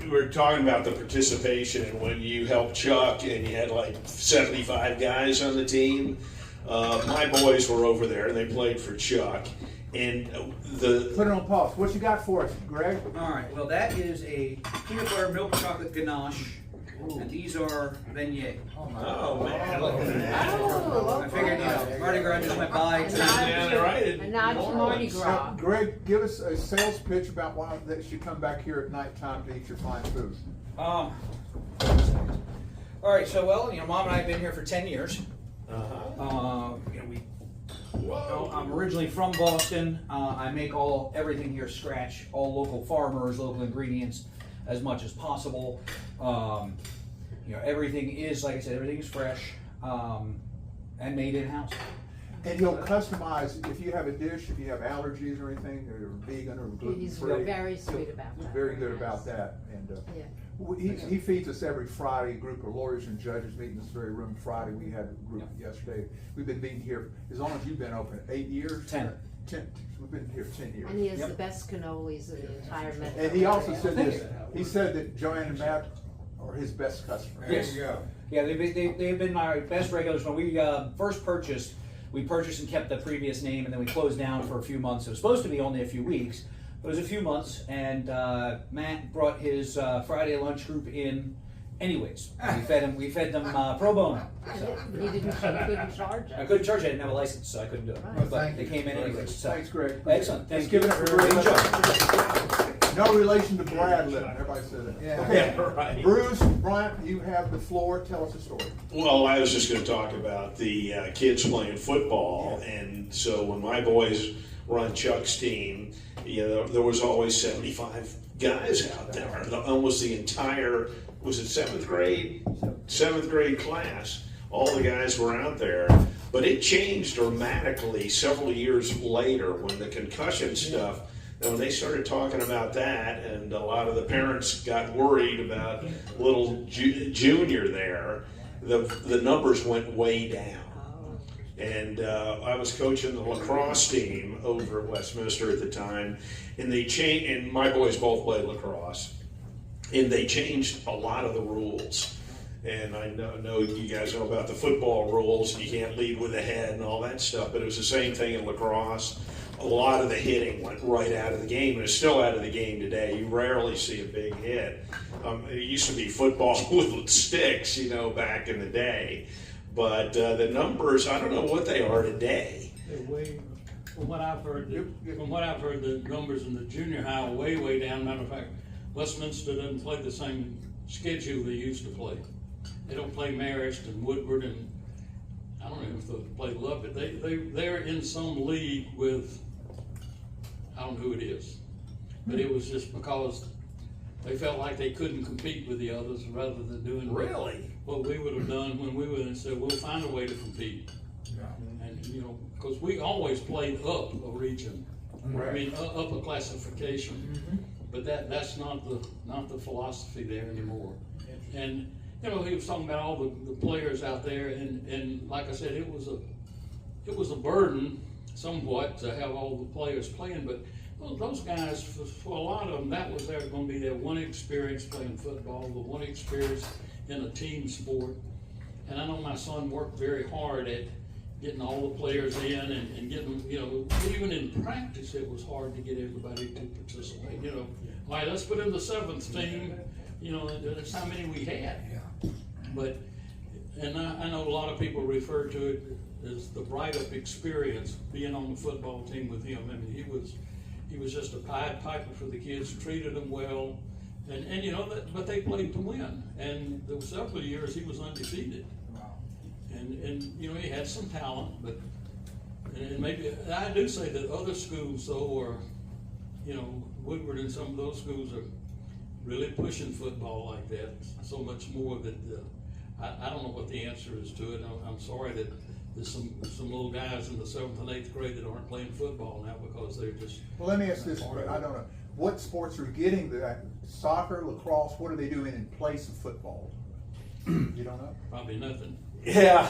Speaker 8: We were talking about the participation and when you helped Chuck and you had like 75 guys on the team. My boys were over there and they played for Chuck. And
Speaker 6: Put it on pause. What you got for us, Greg?
Speaker 16: All right, well, that is a peanut butter milk chocolate ganache. And these are beignets.
Speaker 8: Oh man, look at that.
Speaker 2: Oh,
Speaker 16: I figured, you know, Mardi Gras just went by.
Speaker 2: A nod to Mardi Gras.
Speaker 6: Greg, give us a sales pitch about why they should come back here at nighttime to eat your fine food.
Speaker 16: All right, so, well, you know, Mom and I have been here for 10 years. You know, I'm originally from Boston. I make everything here scratch, all local farmers, local ingredients, as much as possible. You know, everything is, like I said, everything is fresh and made in-house.
Speaker 6: And you'll customize, if you have a dish, if you have allergies or anything, or you're vegan or gluten-free.
Speaker 2: He's very sweet about that.
Speaker 6: Very good about that. And he feeds us every Friday, a group of lawyers and judges meet in this very room Friday. We had a group yesterday. We've been meeting here as long as you've been open, 8 years?
Speaker 16: 10.
Speaker 6: 10. We've been here 10 years.
Speaker 2: And he has the best cannolis in the entire metro.
Speaker 6: And he also said this, he said that Joanne and Matt are his best customers.
Speaker 16: Yes. Yeah, they've been my best regulars. When we first purchased, we purchased and kept the previous name, and then we closed down for a few months. It was supposed to be only a few weeks, but it was a few months, and Matt brought his Friday lunch group in anyways. We fed them pro bono. So.
Speaker 2: You couldn't charge it.
Speaker 16: I couldn't charge it. I didn't have a license, so I couldn't do it.
Speaker 2: Right.
Speaker 16: But they came in anyways. So.
Speaker 6: Thanks, Greg.
Speaker 16: Excellent.
Speaker 6: Let's
Speaker 16: Thank
Speaker 6: give
Speaker 16: you.
Speaker 6: it up for Greg. No relation to Brad Litton. Everybody said that.
Speaker 15: Yeah.
Speaker 6: Okay.
Speaker 8: Yeah, right.
Speaker 6: Bruce, Bryant, you have the floor. Tell us a story.
Speaker 8: Well, I was just going to talk about the kids playing football, and so when my boys were on Chuck's team, you know, there was always 75 guys out there. Almost the entire, was it seventh grade class? All the guys were out there, but it changed dramatically several years later when the concussion stuff. And when they started talking about that, and a lot of the parents got worried about little junior there, the numbers went way down. And I was coaching the lacrosse team over at Westminster at the time, and they changed. And my boys both played lacrosse, and they changed a lot of the rules. And I know you guys know about the football rules. You can't lead with the head and all that stuff, but it was the same thing in lacrosse. A lot of the hitting went right out of the game, and it's still out of the game today. You rarely see a big hit. It used to be football with sticks, you know, back in the day. But the numbers, I don't know what they are today.
Speaker 3: From what I've heard, the numbers in the junior high are way down. Matter of fact, Westminster doesn't play the same schedule they used to play. They don't play Marist and Woodward, and I don't know if they play Lubbock. They're in some league with, I don't know who it is, but it was just because they felt like they couldn't compete with the others rather than doing what we would have done when we would have said, we'll find a way to compete. And, you know, because we always played up a region, I mean, up a classification, but that's not the philosophy there anymore. And, you know, he was talking about all the players out there, and like I said, it was a burden somewhat to have all the players playing, but well, those guys, for a lot of them, that was going to be their one experience playing football, the one experience in a team sport. And I know my son worked very hard at getting all the players in and getting them, you know, even in practice it was hard to get everybody to participate. You know, all right, let's put in the 7th team, you know, that's how many we had. But, and I know a lot of people refer to it as the Breithaupt experience, being on the football team with him. I mean, he was just a Pied Piper for the kids, treated them well, And you know, but they played to win, and there were several years he was undefeated. And you know, he had some talent, but, and maybe, I do say that other schools though are, you know, Woodward and some of those schools are really pushing football like that, so much more that, I don't know what the answer is to it. I'm sorry that there's some little guys in the 7th and 8th grade that aren't playing football now because they're just.
Speaker 6: Well, let me ask this, I don't know, what sports are getting that, soccer, lacrosse, what are they doing in place of football? You don't know?
Speaker 3: Probably nothing.
Speaker 4: Yeah.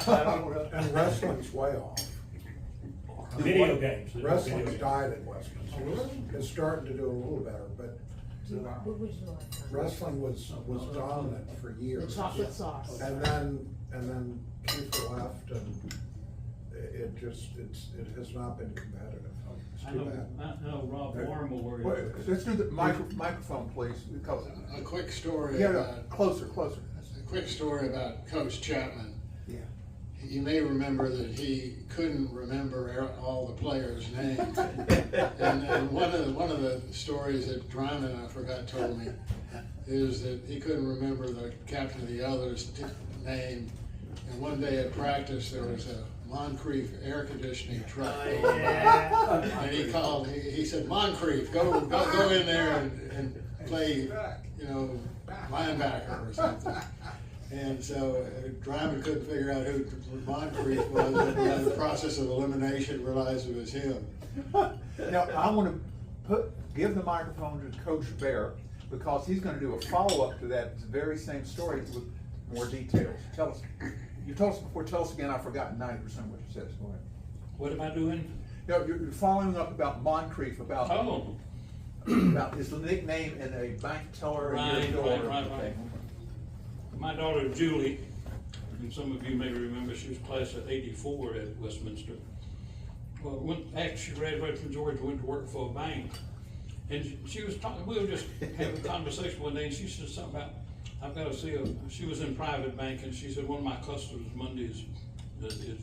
Speaker 4: And wrestling's way off.
Speaker 5: Video games.
Speaker 4: Wrestling's died at Westminster. It's starting to do a little better, but
Speaker 2: What would you like?
Speaker 4: wrestling was dominant for years.
Speaker 2: The chocolate sauce.
Speaker 4: And then Kiefer left, and it has not been competitive. It's
Speaker 3: I
Speaker 4: too
Speaker 3: know,
Speaker 4: bad.
Speaker 3: I know Rob Warren will worry.
Speaker 6: Wait, let's do the microphone, please, because.
Speaker 10: A quick story
Speaker 6: Yeah,
Speaker 10: about,
Speaker 6: closer.
Speaker 10: a quick story about Coach Chapman.
Speaker 6: Yeah.
Speaker 10: You may remember that he couldn't remember all the players' names. and one of the stories that Dryman, I forgot, told me is that he couldn't remember the captain of the other's name. And one day at practice, there was a Moncrief air conditioning truck. And he called, he said, Moncrief, go in there and play, you know, linebacker or something. And so Dryman couldn't figure out who Moncrief was, and in the process of elimination realized it was him.
Speaker 6: Now, I want to give the microphone to Coach Bear, because he's going to do a follow-up to that very same story with more details. Tell us, you told us before, tell us again, I've forgotten 90% of what you said. Go ahead.
Speaker 3: What am I doing?
Speaker 6: No, you're following up about Moncrief, about his nickname in a bank teller.
Speaker 3: Right. My daughter Julie, and some of you may remember, she was class of '84 at Westminster. Well, after she graduated from Georgia, went to work for a bank, and she was talking. We were just having a conversation one day, and she said something about, I've got to see she was in private bank, and she said one of my customers Monday is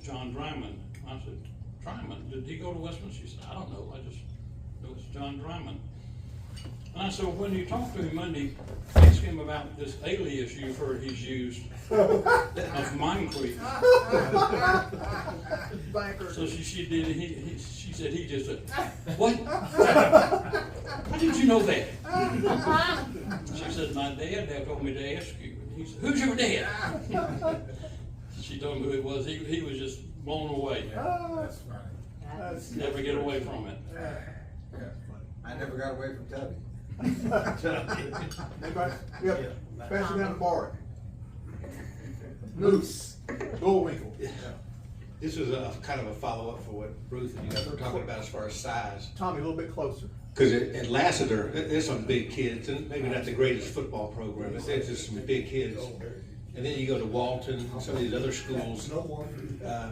Speaker 3: John Dryman. I said, Dryman? Did he go to Westminster? She said, I don't know. I just know it's John Dryman. And I said, well, when you talk to him Monday, ask him about this alias you've heard he's used of Moncrief. So she did. She said he just said, what? How did you know that? She said, my dad told me to ask you. He said, who's your dad? She told him who it was. He was just blown away.
Speaker 15: That's funny.
Speaker 3: Never get away from it.
Speaker 15: Yeah, I never got away from Tubby.
Speaker 6: Anybody? Yep. Pass it down to Bart. Moose. Bullwinkle.
Speaker 13: This is a kind of a follow-up for what Ruth and you guys were talking about as far as size.
Speaker 6: Tommy, a little bit closer.
Speaker 13: Because at Lassiter, there's some big kids, and maybe not the greatest football program, but there's just some big kids. And then you go to Walton, and some of these other schools,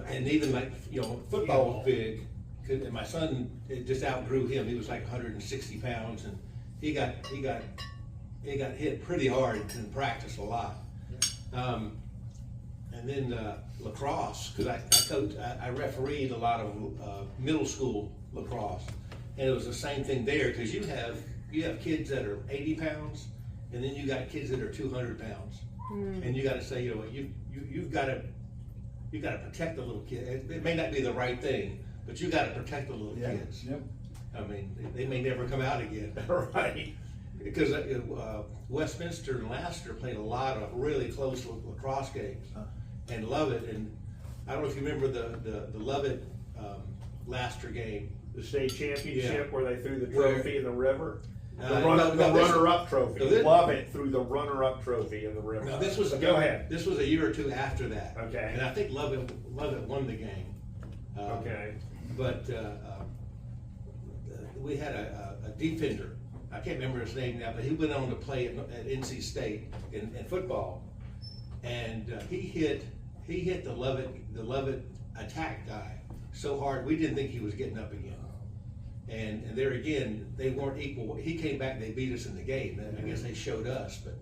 Speaker 13: and even like, you know, football was big. And my son, it just outgrew him. He was like 160 pounds, and he got hit pretty hard in practice a lot. And then lacrosse, because I refereed a lot of middle school lacrosse, and it was the same thing there, because you have kids that are 80 pounds, and then you got kids that are 200 pounds, and you got to say, you know, you've got to protect the little kid. It may not be the right thing, but you got to protect the little kids.
Speaker 6: Yep.
Speaker 13: I mean, they may never come out again. Right. Because Westminster and Lassiter played a lot of really close lacrosse games, and Lovett, and I don't know if you remember the Lovett Lassiter game.
Speaker 17: The state championship where they threw the trophy in the river? The
Speaker 13: No,
Speaker 17: runner-up trophy.
Speaker 13: no, this-
Speaker 17: Lovett threw the runner-up trophy in the river.
Speaker 13: No, this was
Speaker 17: Go ahead.
Speaker 13: This was a year or two after that.
Speaker 17: Okay.
Speaker 13: And I think Lovett won the game.
Speaker 17: Okay.
Speaker 13: But we had a defender. I can't remember his name now, but he went on to play at NC State in football, and he hit the Lovett attack guy so hard we didn't think he was getting up again. And there again, they weren't equal. He came back, they beat us in the game. I guess they showed us, but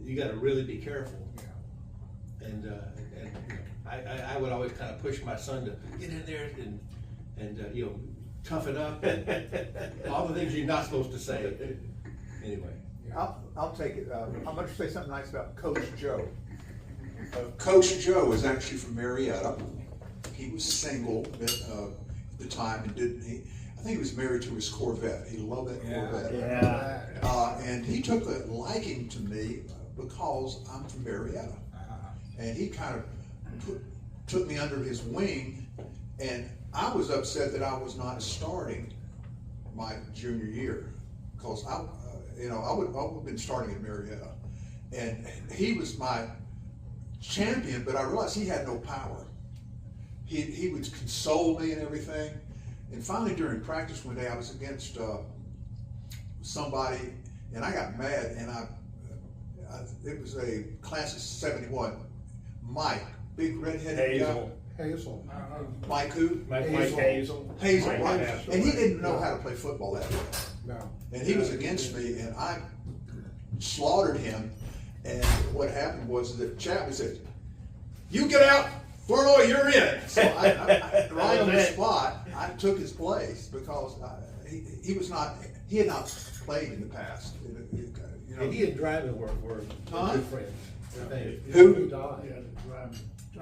Speaker 13: you got to really be careful. And I would always kind of push my son to get in there and you know, tough it up. All the things you're not supposed to say. Anyway.
Speaker 6: I'll take it. I'm going to say something nice about Coach Joe.
Speaker 1: Coach Joe is actually from Marietta. He was single at the time and I think he was married to his Corvette. He loved that Corvette.
Speaker 17: Yeah.
Speaker 1: And he took a liking to me because I'm from Marietta. And he kind of took me under his wing, and I was upset that I was not starting my junior year, because I would have been starting in Marietta, and he was my champion, but I realized he had no power. He would console me and everything, and finally during practice one day I was against somebody, and I got mad, and it was a class of 71. Mike, big redheaded guy.
Speaker 4: Hazel.
Speaker 1: Mike who?
Speaker 17: Mike Hazel.
Speaker 1: Hazel,
Speaker 17: Mike
Speaker 1: right.
Speaker 17: Hazel.
Speaker 1: And he didn't know how to play football that way.
Speaker 4: No.
Speaker 1: And he was against me, and I slaughtered him. And what happened was that Chapman said, "You get out, Flournoy, you're in." So I right on the spot, I took his place because he had not played in the past.
Speaker 13: And he and Dryman were good friends.
Speaker 1: Who?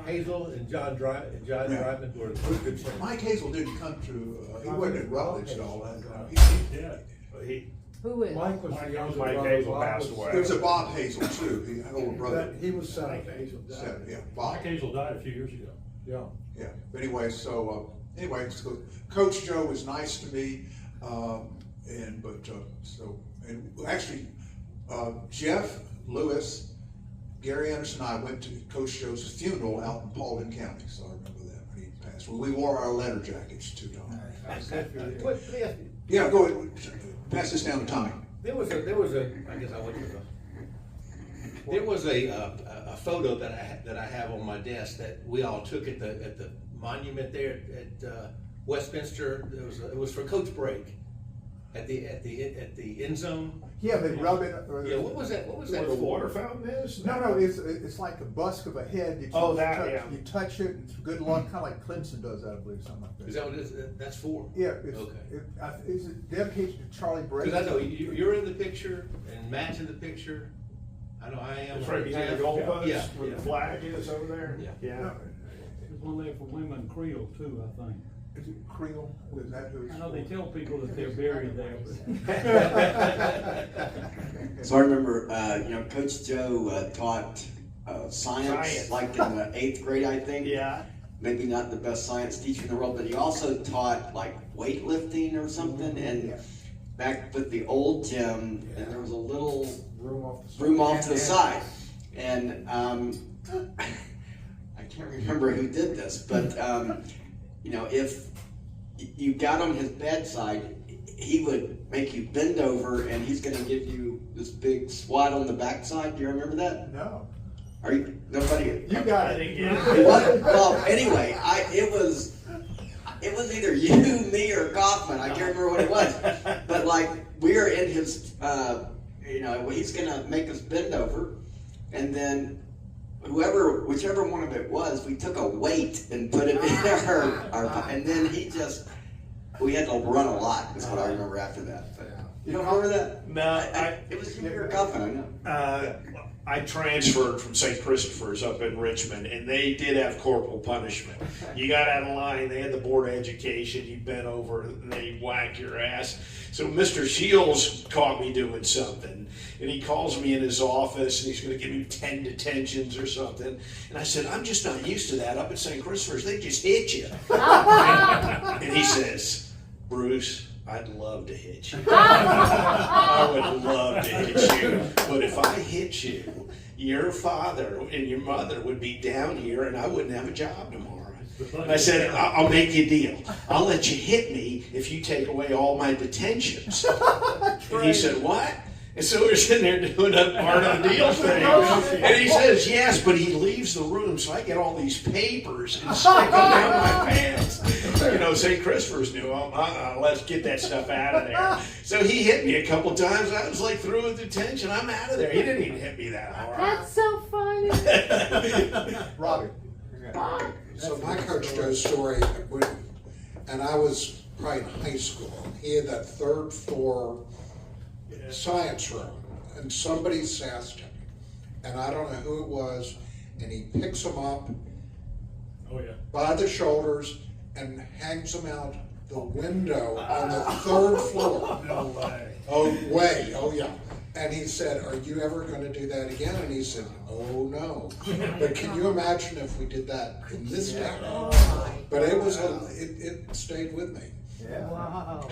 Speaker 13: Hazel and John Dryman were good friends.
Speaker 1: Mike Hazel didn't come to, he wasn't at Rutledge and all that.
Speaker 2: Who is?
Speaker 4: Mike was the younger
Speaker 17: Mike
Speaker 4: brother.
Speaker 17: Hazel
Speaker 4: Bob
Speaker 17: passed
Speaker 4: was-
Speaker 17: away.
Speaker 1: There was a Bob Hazel too, he had an older brother.
Speaker 4: He was 7.
Speaker 1: Yeah, Bob.
Speaker 5: Mike Hazel died a few years ago.
Speaker 4: Yeah.
Speaker 1: Yeah, but anyway, so Coach Joe was nice to me, actually, Jeff Lewis, Gary Anderson and I went to Coach Joe's funeral out in Paulding County, so I remember that when he passed. Well, we wore our letter jackets too, Tom. Yeah, go ahead, pass this down to Tommy.
Speaker 13: There was a I guess I went to the. There was a photo that I have on my desk that we all took at the monument there at Westminster. It was for Coach Break at the end zone.
Speaker 6: Yeah, they rub it.
Speaker 13: Yeah, what was that? What was that?
Speaker 17: Where the
Speaker 13: for?
Speaker 17: water fountain is?
Speaker 6: No, it's like a busk of a head. That you touch it. It's good luck, kind of like Clemson does that, I believe, something like that.
Speaker 13: Is that what it is? That's for?
Speaker 6: Yeah.
Speaker 13: Okay.
Speaker 6: It's dedicated to Charlie Breithaupt.
Speaker 13: Because I know you're in the picture and Matt's in the picture. I know I am.
Speaker 17: It's right behind the goalpost where the
Speaker 13: Yeah.
Speaker 17: flag is over there.
Speaker 13: Yeah.
Speaker 5: There's one there for women Creole too, I think.
Speaker 6: Is it Creole? Is that who?
Speaker 5: I know they tell people that they're buried there, but.
Speaker 14: So I remember, Coach Joe taught science, like in the 8th grade, I think.
Speaker 17: Yeah.
Speaker 14: Maybe not the best science teacher in the world, but he also taught like weightlifting or something. And back with the old gym, and there was a little room off to the side. And I can't remember who did this, but if you got on his bedside, he would make you bend over, and he's going to give you this big swat on the backside. Do you remember that?
Speaker 6: No.
Speaker 14: Are you nobody?
Speaker 6: You got it.
Speaker 14: Well, anyway, it was either you, me, or Kaufman. I can't remember what it was, but like we're in his, he's going to make us bend over, and then. Whichever one of it was, we took a weight and put it in our and then we had to run a lot, is what I remember after that. But you don't remember that?
Speaker 12: No,
Speaker 14: it was you were Kaufman, I know.
Speaker 8: I transferred from St. Christopher's up in Richmond, and they did have corporal punishment. You got out of line, they had the board of education, you bent over, and they whack your ass. So Mr. Shields caught me doing something, and he calls me in his office, and he's going to give me 10 detentions or something. And I said, I'm just not used to that. Up at St. Christopher's, they just hit you. And he says, Bruce, I'd love to hit you. I would love to hit you. But if I hit you, your father and your mother would be down here and I wouldn't have a job tomorrow. And I said, I'll make you a deal. I'll let you hit me if you take away all my detentions. And he said, what? And so we're sitting there doing that part of the deal thing. And he says, yes, but he leaves the room, so I get all these papers and stick them down my pants. St. Christopher's knew, let's get that stuff out of there. So he hit me a couple times. I was like through with detention. I'm out of there. He didn't even hit me that hard.
Speaker 2: That's so funny.
Speaker 6: Robbie.
Speaker 7: So my Coach Joe's story, and I was probably in high school. He had that 3rd floor science room, and somebody sassed him, and I don't know who it was, and he picks him up
Speaker 5: Oh, yeah.
Speaker 7: by the shoulders and hangs him out the window on the 3rd floor.
Speaker 10: No way.
Speaker 7: Oh yeah. And he said, "Are you ever gonna do that again?" And he said, "Oh, no." But can you imagine if we did that in this town? But it was, it stayed with me.
Speaker 15: Yeah.
Speaker 2: Wow.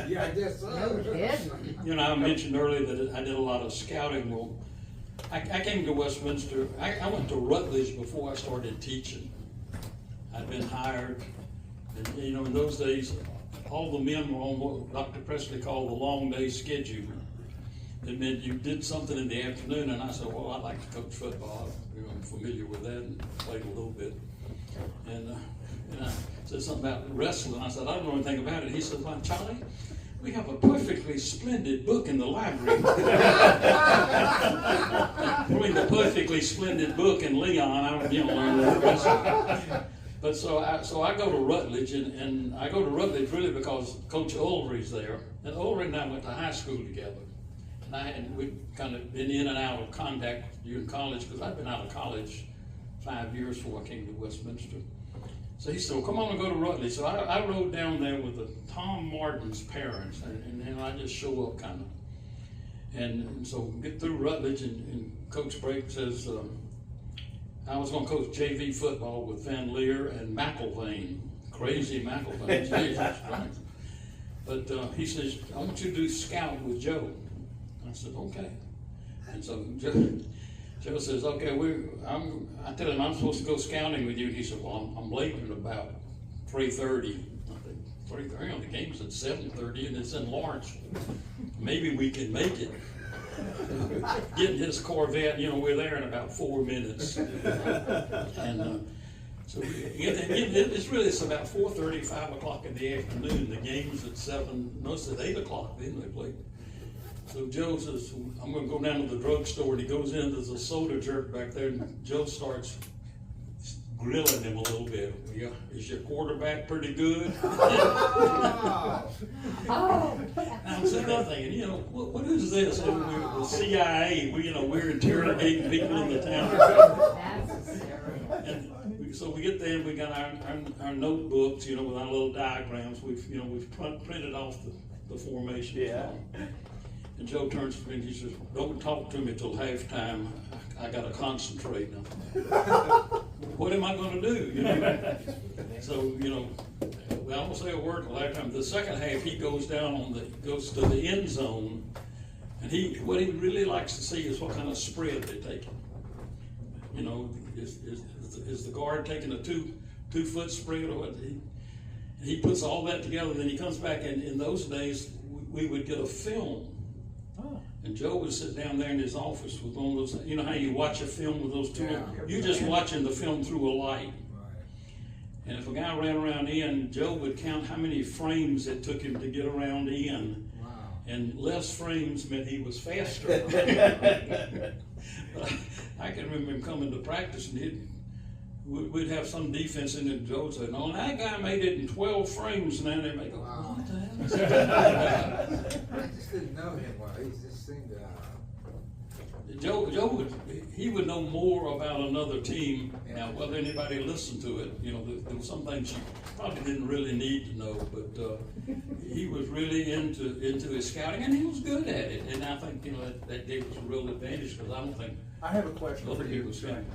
Speaker 15: Yeah, I guess so.
Speaker 2: No kidding.
Speaker 3: You know, I mentioned earlier that I did a lot of scouting. Well, I came to Westminster, I went to Rutledge before I started teaching. I'd been hired, and you know, in those days, all the men were on what Dr. Presley called the long day schedule. It meant you did something in the afternoon, and I said, well, I'd like to coach football. You know, I'm familiar with that and played a little bit. And I said something about wrestling. I said, I don't know anything about it. He said, well, Charlie, we have a perfectly splendid book in the library. Between the perfectly splendid book and Leon, I learned the wrestling. But so I go to Rutledge, and I go to Rutledge really because Coach Ulrey's there. And Ulrey and I went to high school together. And we'd kind of been in and out of contact during college, because I'd been out of college 5 years before I came to Westminster. So he said, well, come on and go to Rutledge. So I rode down there with Tom Martin's parents, and I just show up kind of. And so we get through Rutledge, and Coach Brake says, I was going to coach JV football with Van Leer and McElvain, crazy McElvain, Jesus Christ. But he says, I want you to do scout with Joe. I said, okay. And so Joe says, okay, I tell him I'm supposed to go scouting with you. And he said, well, I'm late at about 3:30. I think 3:30, the game's at 7:30, and it's in Lawrence. Maybe we can make it. Getting his Corvette, we're there in about 4 minutes. And so it's about 4:30, 5 o'clock in the afternoon. The game's at 7, no, it's at 8 o'clock then they play. So Joe says, I'm going to go down to the drugstore, and he goes in, there's a soda jerk back there, and Joe starts grilling him a little bit. Is your quarterback pretty good? I'm sitting there thinking, what is this? And we're the CIA, we're interrogating people in the town. And so we get there, and we got our notebooks, with our little diagrams. We've printed off the formation. Yeah. And Joe turns to me and he says, don't talk to me till halftime. I got to concentrate now. What am I going to do? So, I won't say a word till halftime. The second half, he goes goes to the end zone, and what he really likes to see is what kind of spread they're taking. Is the guard taking a two-foot spread, or what? He puts all that together. Then he comes back, and in those days, we would get a film. And Joe would sit down there in his office with one of those, how you watch a film with those two? You're just watching the film through a light. Right. And if a guy ran around in, Joe would count how many frames it took him to get around in. Wow. And less frames meant he was faster. But I can remember him coming to practice, and we'd have some defense in it, and Joe would say, no, that guy made it in 12 frames, and then they make go, wow. What the hell?
Speaker 15: I just didn't know him well. He just seemed
Speaker 3: Joe would know more about another team. Now, whether anybody listened to it, there were some things you probably didn't really need to know, but he was really into his scouting, and he was good at it. And I think that gave us a real advantage, because I don't think
Speaker 6: I have a question
Speaker 3: other
Speaker 6: for you.
Speaker 3: people scouting.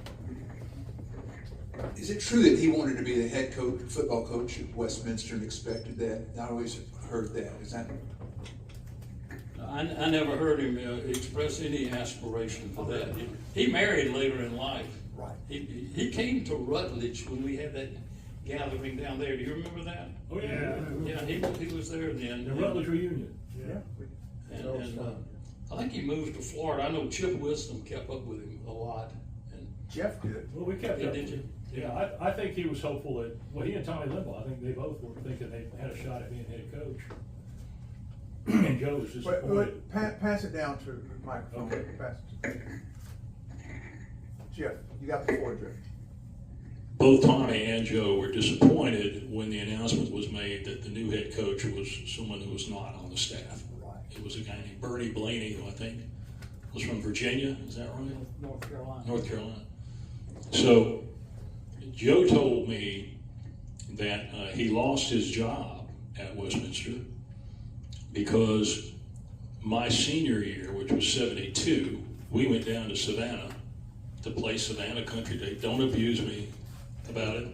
Speaker 1: Is it true that he wanted to be the head coach, football coach at Westminster, and expected that? I always heard that. Is that?
Speaker 3: I never heard him express any aspiration for that. He married later in life.
Speaker 6: Right.
Speaker 3: He came to Rutledge when we had that gathering down there. Do you remember that?
Speaker 5: Oh yeah.
Speaker 3: Yeah, he was there then.
Speaker 5: The Rutledge reunion.
Speaker 3: Yeah. And I think he moved to Florida. I know Chip Wisdom kept up with him a lot. And
Speaker 6: Jeff did.
Speaker 5: Well, we kept up.
Speaker 3: Did you?
Speaker 5: Yeah, I think he was hopeful that, he and Tommy Limbaugh, I think they both were thinking they had a shot at being head coach. And Joe was disappointed.
Speaker 6: Pass it down to the microphone. Okay. Pass it. Jeff, you got the floor, Jeff.
Speaker 12: Both Tommy and Joe were disappointed when the announcement was made that the new head coach was someone who was not on the staff. Right. It was a guy named Bernie Blaney, who I think was from Virginia, is that right?
Speaker 16: North Carolina.
Speaker 12: North Carolina. So Joe told me that he lost his job at Westminster because my senior year, which was 72, we went down to Savannah to play Savannah Country Day. Don't abuse me about it.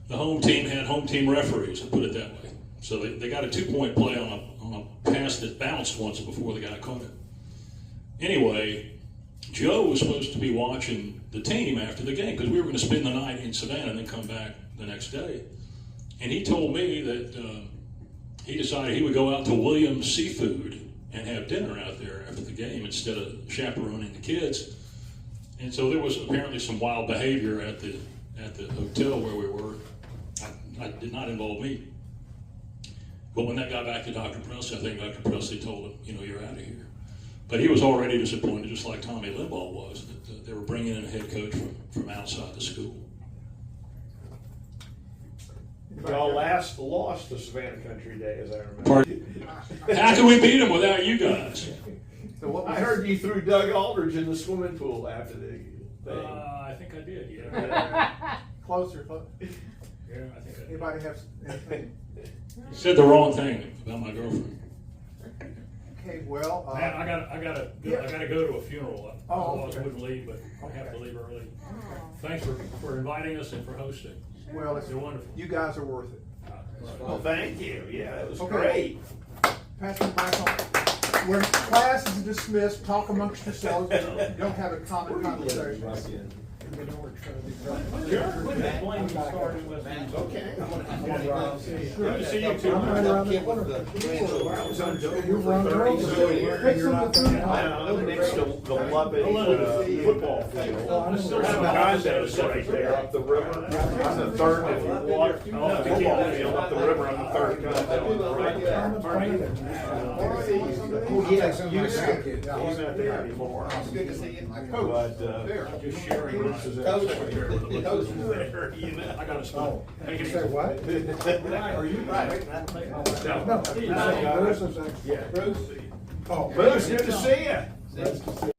Speaker 12: The home team had home team referees, I'll put it that way. So they got a 2-point play on a pass that bounced once before the guy caught it. Anyway, Joe was supposed to be watching the team after the game because we were going to spend the night in Savannah and then come back the next day. And he told me that he decided he would go out to Williams Seafood and have dinner out there after the game instead of chaperoning the kids. And so there was apparently some wild behavior at the hotel where we were. I did not involve me. But when that got back to Dr. Presley, I think Dr. Presley told him, you're out of here. But he was already disappointed, just like Tommy Limbaugh was, that they were bringing in a head coach from outside the school.
Speaker 17: Y'all lost to Savannah Country Day, as I remember.
Speaker 12: How can we beat them without you guys?
Speaker 17: I heard you threw Doug Aldridge in the swimming pool after the thing.
Speaker 5: I think I did, yeah.
Speaker 6: Closer.
Speaker 5: Yeah, I think I did.
Speaker 6: Anybody have anything?
Speaker 12: You said the wrong thing about my girlfriend.
Speaker 6: Okay, well.
Speaker 5: Man, I gotta go to a funeral. Otherwise I
Speaker 6: okay.
Speaker 5: wouldn't leave, but I have to leave early. Thanks for inviting us and for hosting.
Speaker 6: Well,
Speaker 5: You're wonderful.
Speaker 6: You guys are worth it.
Speaker 17: Well, thank you. Yeah, that was
Speaker 6: Okay.
Speaker 17: great.
Speaker 6: Pass the mic on. When class is dismissed, talk amongst yourselves. Don't have a common conversation.
Speaker 17: Okay.
Speaker 6: Good
Speaker 17: to see you too.
Speaker 6: I'm right around the corner. You're around the Take some of the food.
Speaker 17: I live next to the Lubbock football field. There's some condos right there up the river. I'm the third, if you walk off the football field up the river, I'm the third condo right there.
Speaker 6: Yes,
Speaker 17: He's not there anymore.
Speaker 6: Good to see you.
Speaker 17: But,
Speaker 5: Just sharing this as a there, I got a spot.
Speaker 6: Say what?
Speaker 17: Are you right?
Speaker 6: No.
Speaker 17: Yeah. Bruce, good to see you.